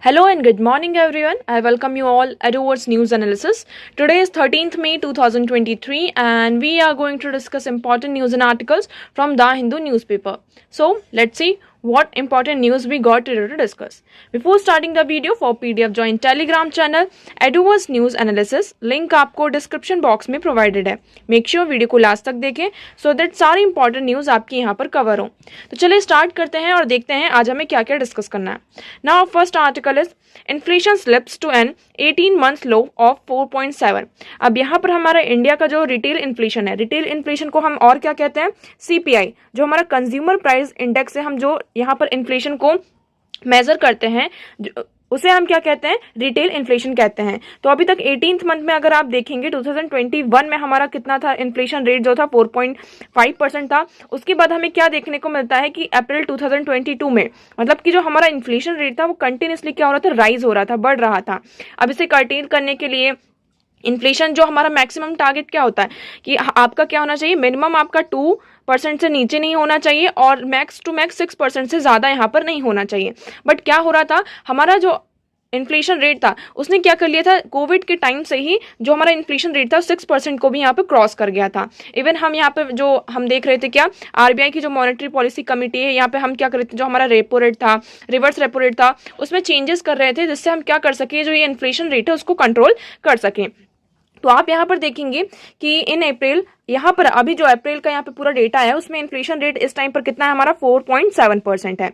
Hello and good morning everyone. I welcome you all at Edwards News Analysis. Today is 13th May 2023 and we are going to discuss important news and articles from The Hindu newspaper. So let's see what important news we got today to discuss. Before starting the video, for PDF join Telegram channel Edwards News Analysis. Link आपको description box में provided है. Make sure video को last तक देखें so that सारी important news आपकी यहाँ पर कवर हो. तो चलिए स्टार्ट करते हैं और देखते हैं आज हमें क्या क्या डिस्कस करना है. Now first article is inflation slips to an 18 month low of 4.7. अब यहाँ पर हमारा इंडिया का जो रिटेल इन्फ्लेशन है, रिटेल इन्फ्लेशन को हम और क्या कहते हैं, सीपीआई, जो हमारा कंज्यूमर प्राइस इंडेक्स है, हम जो यहाँ पर इन्फ्लेशन को मेजर करते हैं उसे हम क्या कहते हैं, रिटेल इन्फ्लेशन कहते हैं. तो अभी तक 18th मंथ में अगर आप देखेंगे 2021 में हमारा कितना था, इन्फ्लेशन रेट जो था 4.5% था. उसके बाद हमें क्या देखने को मिलता है कि अप्रैल 2022 में मतलब कि जो हमारा इन्फ्लेशन रेट था वो कंटिन्यूसली क्या हो रहा था, राइज हो रहा था, बढ़ रहा था. अब इसे कर्टेल करने के लिए इन्फ्लेशन जो हमारा मैक्सिमम टारगेट क्या होता है कि आपका क्या होना चाहिए, मिनिमम आपका 2% से नीचे नहीं होना चाहिए और मैक्स टू मैक्स 6% से ज़्यादा यहाँ पर नहीं होना चाहिए. बट क्या हो रहा था, हमारा जो इन्फ्लेशन रेट था उसने क्या कर लिया था, कोविड के टाइम से ही जो हमारा इन्फ्लेशन रेट था 6% को भी यहाँ पे क्रॉस कर गया था. इवन हम यहाँ पे जो हम देख रहे थे, क्या आरबीआई की जो मॉनेटरी पॉलिसी कमेटी है, यहाँ पे हम क्या कर रहे थे, जो हमारा रेपो रेट था, रिवर्स रेपो रेट था, उसमें चेंजेस कर रहे थे जिससे हम क्या कर सके, जो ये इन्फ्लेशन रेट है उसको कंट्रोल कर सकें. तो आप यहाँ पर देखेंगे कि इन अप्रैल, यहाँ पर अभी जो अप्रैल का यहाँ पे पूरा डेटा है उसमें इन्फ्लेशन रेट इस टाइम पर कितना है, हमारा 4.7% है.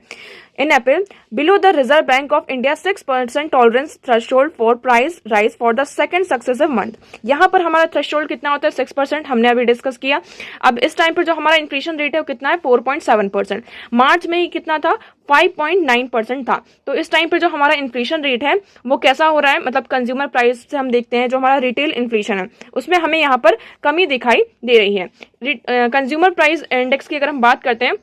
In April below the Reserve Bank of India 6% tolerance threshold for price rise for the second successive month. यहाँ पर हमारा थ्रेशोल्ड कितना होता है, 6%, हमने अभी डिस्कस किया. अब इस टाइम पर जो हमारा इन्फ्लेशन रेट है वो कितना है, 4.7%. मार्च में ही कितना था, 5.9% था. तो इस टाइम पर जो हमारा इन्फ्लेशन रेट है वो कैसा हो रहा है, मतलब कंज्यूमर प्राइस से हम देखते हैं जो हमारा रिटेल इन्फ्लेशन है उसमें हमें यहाँ पर कमी दिखाई दे रही है. कंज्यूमर प्राइस इंडेक्स की अगर हम बात करते हैं,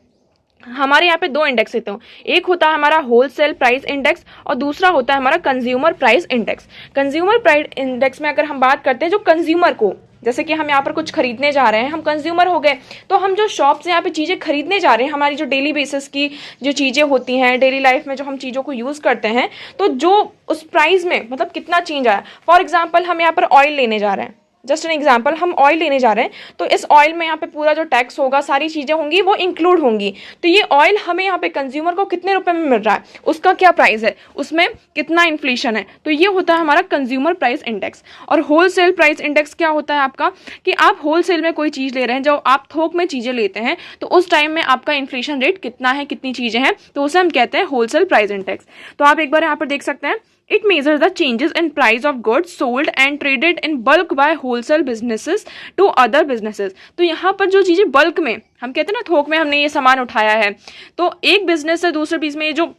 हमारे यहाँ पे दो इंडेक्स होते हैं. एक होता है हमारा होलसेल प्राइस इंडेक्स और दूसरा होता है हमारा consumer price index. Consumer price index में अगर हम बात करते हैं, जो कंज्यूमर को, जैसे कि हम यहाँ पर कुछ खरीदने जा रहे हैं, हम कंज्यूमर हो गए, तो हम जो शॉप से यहाँ पे चीज़ें खरीदने जा रहे हैं, हमारी जो डेली बेसिस की जो चीज़ें होती हैं, डेली लाइफ में जो हम चीज़ों को यूज़ करते हैं, तो जो उस प्राइस में मतलब कितना चेंज आया. फॉर एग्जाम्पल हम यहाँ पर ऑयल लेने जा रहे हैं, जस्ट एन एग्जाम्पल, हम ऑयल लेने जा रहे हैं, तो इस ऑयल में यहाँ पे पूरा जो टैक्स होगा, सारी चीज़ें होंगी वो इंक्लूड होंगी. तो ये ऑयल हमें यहाँ पे कंज्यूमर को कितने रुपए में मिल रहा है, उसका क्या प्राइस है, उसमें कितना इन्फ्लेशन है. तो ये होता है हमारा कंज्यूमर प्राइस इंडेक्स. और होलसेल प्राइस इंडेक्स क्या होता है आपका, कि आप होलसेल में कोई चीज़ ले रहे हैं, जब आप थोक में चीज़ें लेते हैं तो उस टाइम में आपका इन्फ्लेशन रेट कितना है, कितनी चीज़ें हैं, तो उसे हम कहते हैं होलसेल प्राइस इंडेक्स. तो आप एक बार यहाँ पर देख सकते हैं, it measures the changes in price of goods sold and traded in bulk by wholesale businesses to other businesses. तो यहाँ पर जो चीज़ें बल्क में, हम कहते हैं ना, थोक में हमने ये सामान उठाया है, तो एक बिजनेस से दूसरे बिजनेस में जो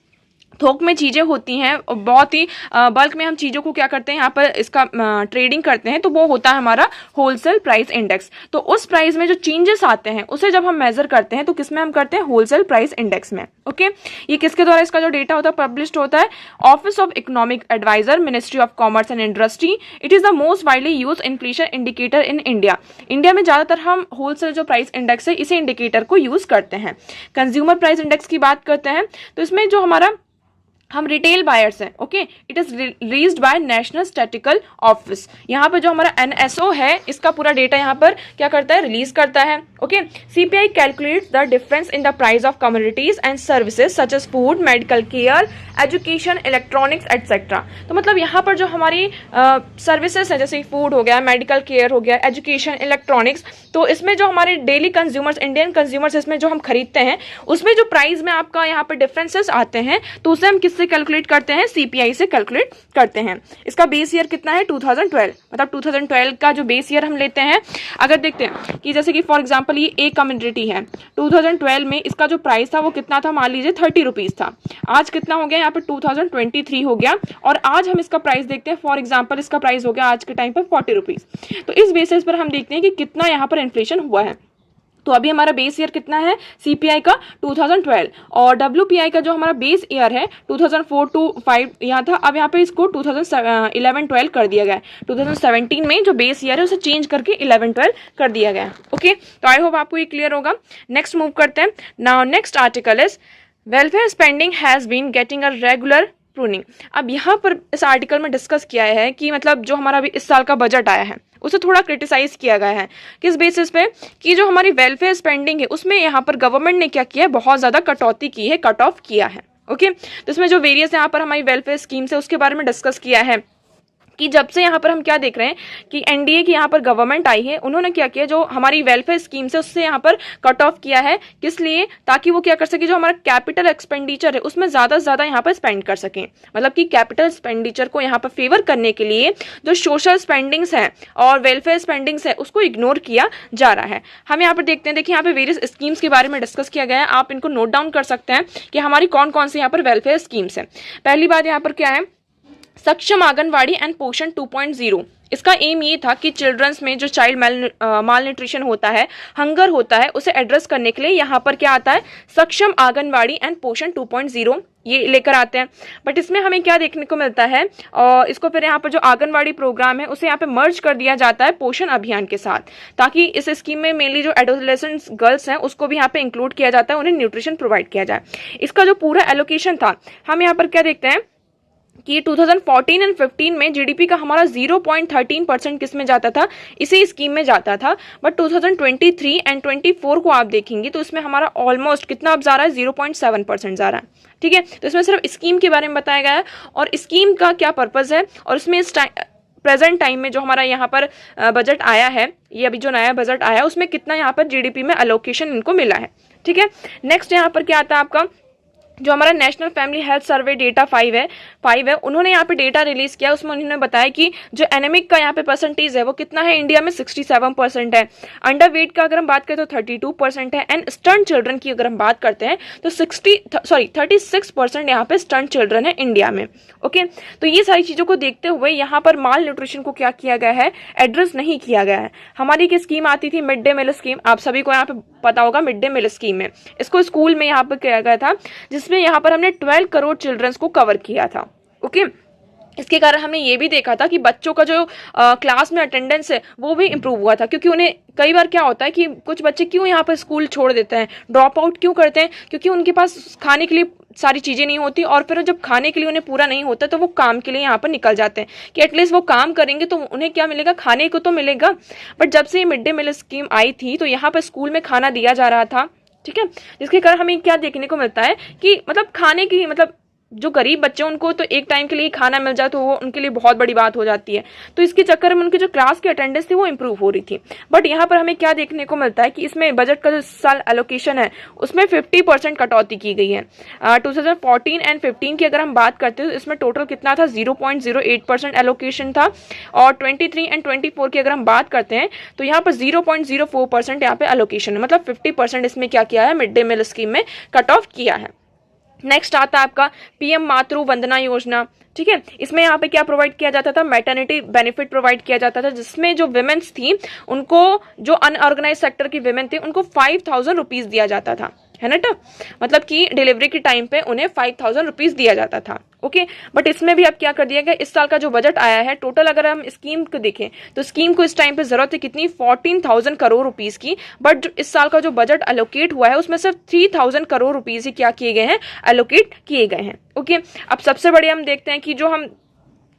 थोक में चीज़ें होती हैं, बहुत ही बल्क में हम चीज़ों को क्या करते हैं, यहाँ पर इसका ट्रेडिंग करते हैं, तो वो होता है हमारा होलसेल प्राइस इंडेक्स. तो उस प्राइस में जो चेंजेस आते हैं उसे जब हम मेजर करते हैं तो किस में हम करते हैं, होलसेल प्राइस इंडेक्स में. ओके, ये किसके द्वारा इसका जो डेटा होता है पब्लिश्ड होता है, office of economic adviser, ministry of commerce and industry. It is the most widely use inflation indicator in India. India में ज़्यादातर हम होलसेल जो प्राइस इंडेक्स है इसी इंडिकेटर को यूज़ करते हैं. कंज्यूमर प्राइस इंडेक्स की बात करते हैं तो इसमें जो हमारा हम रिटेल बायर्स हैं, okay, it is released by national statistical office. यहाँ पर जो हमारा एनएसओ है इसका पूरा डेटा यहाँ पर क्या करता है, रिलीज करता है. Okay, CPI calculates the difference in the price of commodities and services such as food, medical care, education, electronics etcetera. तो मतलब यहाँ पर जो हमारी सर्विसेज है, जैसे फूड हो गया, मेडिकल केयर हो गया, एजुकेशन, इलेक्ट्रॉनिक्स, तो इसमें जो हमारे डेली कंज्यूमर्स, इंडियन कंज्यूमर्स इसमें जो हम खरीदते हैं उसमें जो प्राइस में आपका यहाँ पर डिफरेंसेस आते हैं तो उसे हम किससे कैलकुलेट करते हैं, सीपीआई से कैलकुलेट करते हैं. इसका बेस ईयर कितना है, 2012, मतलब 2012 का जो बेस ईयर हम लेते हैं. अगर देखते हैं कि जैसे कि फॉर एग्जांपल ये एक कमोडिटी है, 2012 में इसका जो प्राइस था वो कितना था, मान लीजिए 30 रुपीज़ था. आज कितना हो गया, यहाँ पे 2023 हो गया और आज हम इसका प्राइस देखते हैं, फॉर एग्जाम्पल इसका प्राइस हो गया आज के टाइम पर 40 रुपीज़. तो इस बेसिस पर हम देखते हैं कि कितना यहाँ पर इन्फ्लेशन हुआ है. तो अभी हमारा बेस ईयर कितना है सीपीआई का, 2012, और डब्ल्यूपीआई का जो हमारा बेस ईयर है 2004 to 5 यहाँ था, अब यहाँ पे इसको 2011-12 कर दिया गया है. 2017 में जो बेस ईयर है उसे चेंज करके 11-12 कर दिया गया है. ओके, तो आई होप आपको ये क्लियर होगा. नेक्स्ट मूव करते हैं. Now next article is welfare spending has been getting a regular pruning. अब यहाँ पर इस आर्टिकल में डिस्कस किया है कि मतलब जो हमारा अभी इस साल का बजट आया है उसे थोड़ा क्रिटिसाइज किया गया है। किस बेसिस पे? कि जो हमारी वेलफेयर स्पेंडिंग है उसमें यहाँ पर गवर्नमेंट ने क्या किया है, बहुत ज़्यादा कटौती की है, कट ऑफ किया है। ओके, तो इसमें जो वेरियस यहाँ पर हमारी वेलफेयर स्कीम्स है उसके बारे में डिस्कस किया है कि जब से यहाँ पर हम क्या देख रहे हैं कि एनडीए की यहाँ पर गवर्नमेंट आई है, उन्होंने क्या किया, जो हमारी वेलफेयर स्कीम्स है उससे यहाँ पर कट ऑफ किया है। किस लिए? ताकि वो क्या कर सके, जो हमारा कैपिटल एक्सपेंडिचर है उसमें ज़्यादा से ज़्यादा यहाँ पर स्पेंड कर सकें। मतलब कि कैपिटल एक्सपेंडिचर को यहाँ पर फेवर करने के लिए जो सोशल स्पेंडिंग्स हैं और वेलफेयर स्पेंडिंग्स है उसको इग्नोर किया जा रहा है। हम यहाँ पर देखते हैं, देखिए यहाँ पे वेरियस स्कीम्स के बारे में डिस्कस किया गया है, आप इनको नोट डाउन कर सकते हैं कि हमारी कौन कौन सी यहाँ पर वेलफेयर स्कीम्स है। पहली बात यहाँ पर क्या है, सक्षम आंगनवाड़ी एंड पोषण 2.0। इसका एम ये था कि चिल्ड्रंस में जो चाइल्ड माल न्यूट्रिशन होता है, हंगर होता है, उसे एड्रेस करने के लिए यहाँ पर क्या आता है, सक्षम आंगनवाड़ी एंड पोषण 2.0 ये लेकर आते हैं। बट इसमें हमें क्या देखने को मिलता है, और इसको फिर यहाँ पर जो आंगनवाड़ी प्रोग्राम है उसे यहाँ पे मर्ज कर दिया जाता है पोषण अभियान के साथ, ताकि इस स्कीम में मेनली जो एडोलेसेंट गर्ल्स हैं उसको भी यहाँ पे इंक्लूड किया जाता है, उन्हें न्यूट्रिशन प्रोवाइड किया जाए। इसका जो पूरा एलोकेशन था, हम यहाँ पर क्या देखते हैं कि 2014 एंड 15 में जीडीपी का हमारा 0.13% किस में जाता था, इसी स्कीम में जाता था। बट 2023 एंड 24 को आप देखेंगे तो इसमें हमारा ऑलमोस्ट कितना अब जा रहा है, 0.7% जा रहा है। ठीक है, तो इसमें सिर्फ स्कीम के बारे में बताया गया है और स्कीम का क्या पर्पज है, और इसमें इस प्रेजेंट टाइम में जो हमारा यहाँ पर बजट आया है, ये अभी जो नया बजट आया है उसमें कितना यहाँ पर जीडीपी में अलोकेशन इनको मिला है। ठीक है, नेक्स्ट यहाँ पर क्या आता है आपका, जो हमारा national family health survey data 5 है, उन्होंने यहाँ पे डेटा रिलीज किया, उसमें उन्होंने बताया कि जो एनेमिक का यहाँ पे परसेंटेज है वो कितना है, इंडिया में 67% है। अंडर वेट का अगर हम बात करें तो 32% है, एंड स्टंट चिल्ड्रन की अगर हम बात करते हैं तो 36% यहाँ पे स्टंट चिल्ड्रन है इंडिया में। ओके, तो ये सारी चीजों को देखते हुए यहाँ पर माल न्यूट्रिशन को क्या किया गया है, एड्रेस नहीं किया गया है। हमारी की स्कीम आती थी मिड डे मील स्कीम, आप सभी को यहाँ पे पता होगा मिड डे मील स्कीम में, इसको स्कूल में यहाँ पर किया गया था, जिसमें यहाँ पर हमने 12 करोड़ चिल्ड्रंस को कवर किया था। ओके, इसके कारण हमने ये भी देखा था कि बच्चों का जो क्लास में अटेंडेंस है वो भी इम्प्रूव हुआ था, क्योंकि उन्हें कई बार क्या होता है कि कुछ बच्चे क्यों यहाँ पर स्कूल छोड़ देते हैं, ड्रॉप आउट क्यों करते हैं, क्योंकि उनके पास खाने के लिए सारी चीज़ें नहीं होती, और फिर जब खाने के लिए उन्हें पूरा नहीं होता तो वो काम के लिए यहाँ पर निकल जाते हैं कि एटलीस्ट वो काम करेंगे तो उन्हें क्या मिलेगा, खाने को तो मिलेगा। बट जब से ये मिड डे मील स्कीम आई थी तो यहाँ पर स्कूल में खाना दिया जा रहा था। ठीक है, जिसके कारण हमें क्या देखने को मिलता है कि मतलब खाने की, मतलब जो गरीब बच्चे उनको तो एक टाइम के लिए खाना मिल जाए तो वो उनके लिए बहुत बड़ी बात हो जाती है। तो इसके चक्कर में उनकी जो क्लास की अटेंडेंस थी वो इंप्रूव हो रही थी। बट यहाँ पर हमें क्या देखने को मिलता है कि इसमें बजट का जो साल एलोकेशन है उसमें 50% कटौती की गई है। 2014 एंड 15 की अगर हम बात करते हैं तो इसमें टोटल कितना था, 0.08% एलोकेशन था, और 23 एंड 24 की अगर हम बात करते हैं तो यहाँ पर 0.04% यहाँ पे एलोकेशन है, मतलब 50% इसमें क्या किया है, मिड डे मील स्कीम में कट ऑफ किया है। नेक्स्ट आता है आपका पीएम मातृ वंदना योजना। ठीक है, इसमें यहाँ पे क्या प्रोवाइड किया जाता था, मैटरनिटी बेनिफिट प्रोवाइड किया जाता था, जिसमें जो विमेन्स थी उनको, जो अनऑर्गेनाइज सेक्टर की विमेन थी उनको 5,000 रुपीज दिया जाता था, है ना। तो मतलब कि डिलीवरी के टाइम पे उन्हें 5,000 रुपीज दिया जाता था। ओके, बट इसमें भी अब क्या कर दिया गया, इस साल का जो बजट आया है टोटल अगर हम स्कीम को देखें तो स्कीम को इस टाइम पे जरूरत है कितनी, 14,000 करोड़ रुपीस की। बट इस साल का जो बजट एलोकेट हुआ है उसमें सिर्फ 3,000 करोड़ रुपीस ही क्या किए गए हैं, एलोकेट किए गए हैं। ओके, अब सबसे बड़े हम देखते हैं कि जो हम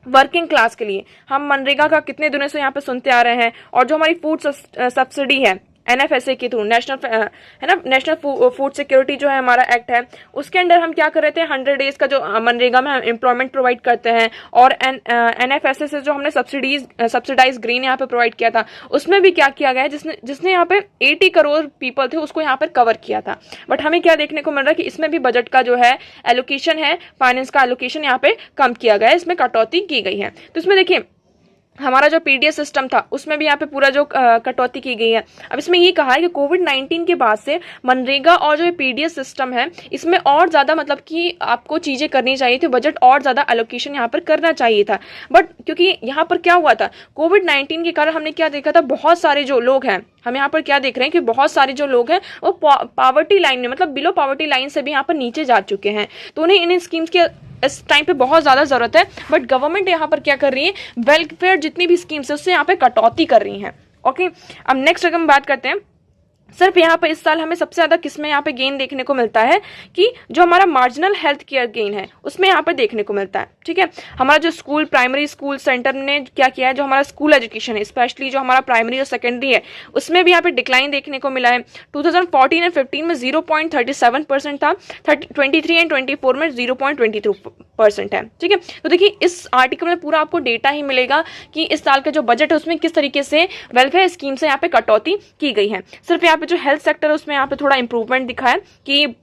वर्किंग क्लास के लिए हम मनरेगा का कितने दिनों से यहाँ पे सुनते आ रहे हैं, और जो हमारी फूड सब्सिडी है एनएफएसए के थ्रू, नेशनल फूड सिक्योरिटी जो है हमारा एक्ट है, उसके अंडर हम क्या कर रहे थे, 100 डेज का जो मनरेगा में हम एम्प्लॉयमेंट प्रोवाइड करते हैं, और एनएफएसए से जो हमने सब्सिडाइज ग्रीन यहाँ पे प्रोवाइड किया था, उसमें भी क्या किया गया है, जिसने यहाँ पे 80 करोड़ पीपल थे उसको यहाँ पर कवर किया था। बट हमें क्या देखने को मिल रहा है कि इसमें भी बजट का जो है एलोकेशन है, फाइनेंस का एलोकेशन यहाँ पे कम किया गया है, इसमें कटौती की गई है। तो इसमें देखिए हमारा जो पीडीएस सिस्टम था उसमें भी यहाँ पे पूरा जो कटौती की गई है। अब इसमें ये कहा है कि कोविड-19 के बाद से मनरेगा और जो पीडीएस सिस्टम है इसमें और ज़्यादा, मतलब कि आपको चीज़ें करनी चाहिए थी, बजट और ज़्यादा एलोकेशन यहाँ पर करना चाहिए था। बट क्योंकि यहाँ पर क्या हुआ था, कोविड-19 के कारण हमने क्या देखा था, बहुत सारे जो लोग हैं, हम यहाँ पर क्या देख रहे हैं कि बहुत सारे जो लोग हैं वो पॉवर्टी लाइन में, मतलब बिलो पॉवर्टी लाइन से भी यहाँ पर नीचे जा चुके हैं, तो उन्हें इन स्कीम्स के इस टाइम पे बहुत ज़्यादा ज़रूरत है। बट गवर्नमेंट यहाँ पर क्या कर रही है, वेलफेयर जितनी भी स्कीम्स है उससे यहाँ पे कटौती कर रही है। ओके, अब नेक्स्ट अगर हम बात करते हैं सिर्फ यहाँ पे इस साल हमें सबसे ज़्यादा किसमें यहाँ पे गेन देखने को मिलता है कि जो हमारा मार्जिनल हेल्थ केयर गेन है उसमें यहाँ पे देखने को मिलता है। ठीक है, हमारा जो स्कूल प्राइमरी स्कूल सेंटर ने क्या किया है, जो हमारा स्कूल एजुकेशन है स्पेशली जो हमारा प्राइमरी और सेकेंडरी है उसमें भी यहाँ पे डिक्लाइन देखने को मिला है। 2014 एंड 15 में 0.37% था, 23 एंड 24 में 0.22% है। ठीक है, तो देखिए इस आर्टिकल में पूरा आपको डेटा ही मिलेगा कि इस साल का जो बजट है उसमें किस तरीके से वेलफेयर स्कीम से यहाँ पे कटौती की गई है। सिर्फ यहाँ पे जो हेल्थ सेक्टर है उसमें यहाँ पे थोड़ा इंप्रूवमेंट दिखा है कि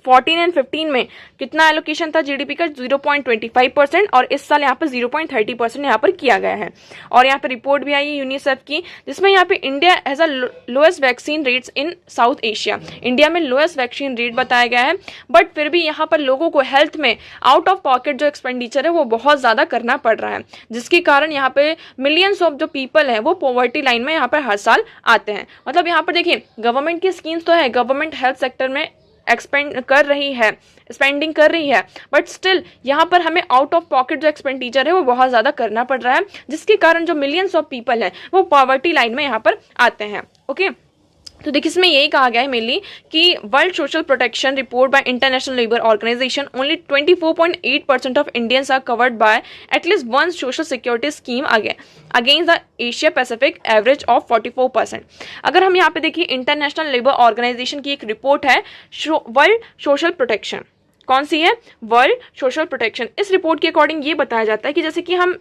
14 एंड 15 में कितना एलोकेशन था जीडीपी का 0.25% और इस साल यहाँ पे 0.30% यहाँ पर किया गया है। और यहाँ पे रिपोर्ट भी आई है यूनिसेफ की जिसमें यहाँ पे India has a lowest vaccine rates in south Asia. India में लोएस्ट वैक्सीन रेट बताया गया है, बट फिर भी यहाँ पर लोगों को हेल्थ में आउट ऑफ पॉकेट जो एक्सपेंडिचर है वो बहुत ज़्यादा करना पड़ रहा है, जिसके कारण यहाँ पे मिलियंस ऑफ जो पीपल है वो पॉवर्टी लाइन में यहाँ पर हर साल आते हैं। मतलब यहाँ पर देखिए गवर्नमेंट की स्कीम्स तो है, गवर्नमेंट हेल्थ सेक्टर में एक्सपेंड कर रही है, स्पेंडिंग कर रही है, बट स्टिल यहाँ पर हमें आउट ऑफ पॉकेट जो एक्सपेंडिचर है वो बहुत ज़्यादा करना पड़ रहा है, जिसके कारण जो मिलियंस ऑफ पीपल है वो पॉवर्टी लाइन में यहाँ पर आते हैं। ओके, तो देखिए इसमें यही कहा गया है मेनली कि world social protection report by international labour organisation only 24.8% of Indians are covered by at least one social security scheme against the Asia Pacific average of 44%। अगर हम यहाँ पे देखिए इंटरनेशनल लेबर ऑर्गेनाइजेशन की एक रिपोर्ट है वर्ल्ड सोशल प्रोटेक्शन, कौन सी है, वर्ल्ड सोशल प्रोटेक्शन। इस रिपोर्ट के अकॉर्डिंग ये बताया जाता है कि जैसे कि हम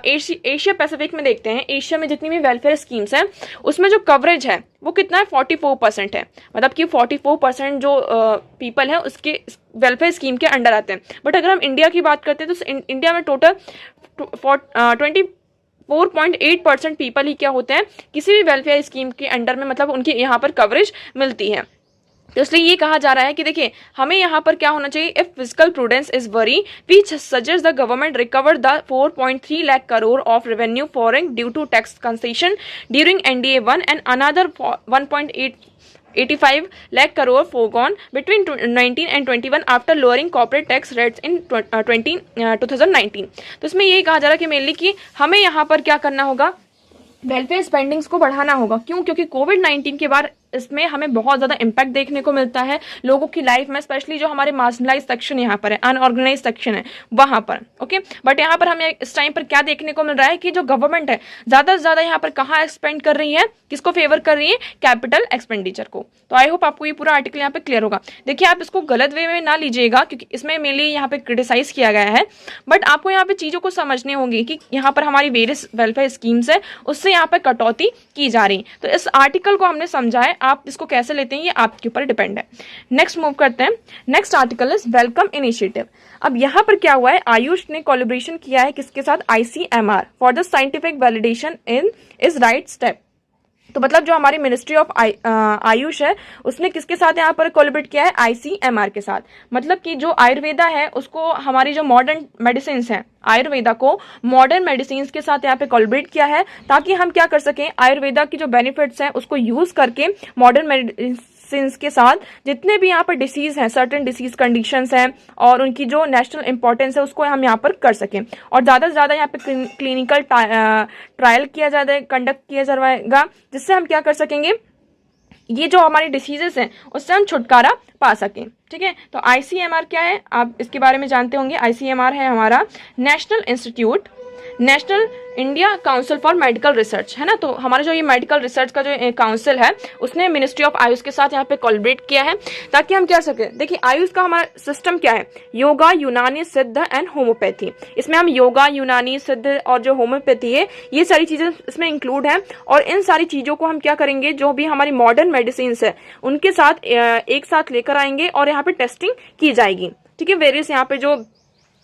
एशिया पैसिफिक में देखते हैं, एशिया में जितनी भी वेलफेयर स्कीम्स हैं उसमें जो कवरेज है वो कितना है 44% है, मतलब कि 44% जो पीपल हैं उसके वेलफेयर स्कीम के अंडर आते हैं। बट अगर हम इंडिया की बात करते हैं तो इंडिया में टोटल 24.8% पीपल ही क्या होते हैं किसी भी वेलफेयर स्कीम के अंडर में, मतलब उनकी यहाँ पर कवरेज मिलती है। तो इसलिए ये कहा जा रहा है कि देखिए हमें यहाँ पर क्या होना चाहिए, if fiscal prudence is worry we suggest the government recover the 4.3 lakh crore of revenue forgone due to tax concession during NDA 1 and another 1.85 lakh crore foregone between 19 and 21 after lowering corporate tax rates in 2019। तो इसमें यही कहा जा रहा है कि mainly कि हमें यहाँ पर क्या करना होगा, वेलफेयर स्पेंडिंग्स को बढ़ाना होगा। क्यों? क्योंकि कोविड-19 के बाद इसमें हमें बहुत ज़्यादा इम्पैक्ट देखने को मिलता है लोगों की लाइफ में, स्पेशली जो हमारे मार्जिनलाइज सेक्शन यहाँ पर है, अनऑर्गेनाइज सेक्शन है वहाँ पर। ओके, बट यहाँ पर हमें इस टाइम पर क्या देखने को मिल रहा है कि जो गवर्नमेंट है ज़्यादा से ज़्यादा यहाँ पर कहाँ एक्सपेंड कर रही है, किसको फेवर कर रही है, कैपिटल एक्सपेंडिचर को। तो आई होप आपको ये पूरा आर्टिकल यहाँ पे क्लियर होगा। देखिए आप इसको गलत वे में ना लीजिएगा क्योंकि इसमें मेनली यहाँ पे क्रिटिसाइज किया गया है, बट आपको यहाँ पे चीज़ों को समझनी होगी कि यहाँ पर हमारी वेरियस वेलफेयर स्कीम्स है उससे यहाँ पर कटौती की जा रही। तो इस आर्टिकल को हमने समझा है, आप इसको कैसे लेते हैं ये आपके ऊपर डिपेंड है। नेक्स्ट मूव करते हैं। Next article is welcome initiative. अब यहाँ पर क्या हुआ है, आयुष ने कोलैबोरेशन किया है किसके साथ, ICMR for the scientific validation in is right step. तो मतलब जो हमारी मिनिस्ट्री ऑफ आयुष है उसने किसके साथ यहाँ पर कोलैबोरेट किया है, ICMR के साथ। मतलब कि जो आयुर्वेदा है उसको हमारी जो मॉडर्न मेडिसिन है, आयुर्वेदा को मॉडर्न मेडिसिन के साथ यहाँ पे कोलैबोरेट किया है ताकि हम क्या कर सकें, आयुर्वेदा की जो बेनिफिट्स हैं उसको यूज करके मॉडर्न मेडिसिन के साथ जितने भी यहाँ पर डिसीज हैं, सर्टेन डिसीज कंडीशंस हैं और उनकी जो नेशनल इंपॉर्टेंस है उसको हम यहाँ पर कर सकें। और ज़्यादा से ज़्यादा यहाँ पे क्लिनिकल ट्रायल किया जाएगा, कंडक्ट किया जाएगा, जिससे हम क्या कर सकेंगे, ये जो हमारी डिसीजेस हैं उससे हम छुटकारा पा सकें। ठीक है, तो ICMR क्या है आप इसके बारे में जानते होंगे। ICMR है हमारा national India council for medical research, है ना। तो हमारा जो ये मेडिकल रिसर्च का जो काउंसिल है उसने मिनिस्ट्री ऑफ आयुष के साथ यहाँ पे कोलैबोरेट किया है ताकि हम क्या सकें। देखिए आयुष का हमारा सिस्टम क्या है, योगा, यूनानी, सिद्ध एंड होम्योपैथी। इसमें हम योगा, यूनानी, सिद्ध और जो होम्योपैथी है ये सारी चीजें इसमें इंक्लूड है। और इन सारी चीजों को हम क्या करेंगे, जो भी हमारी मॉडर्न मेडिसिन है उनके साथ एक साथ लेकर आएंगे और यहाँ पे टेस्टिंग की जाएगी। ठीक है, वेरियस यहाँ पे जो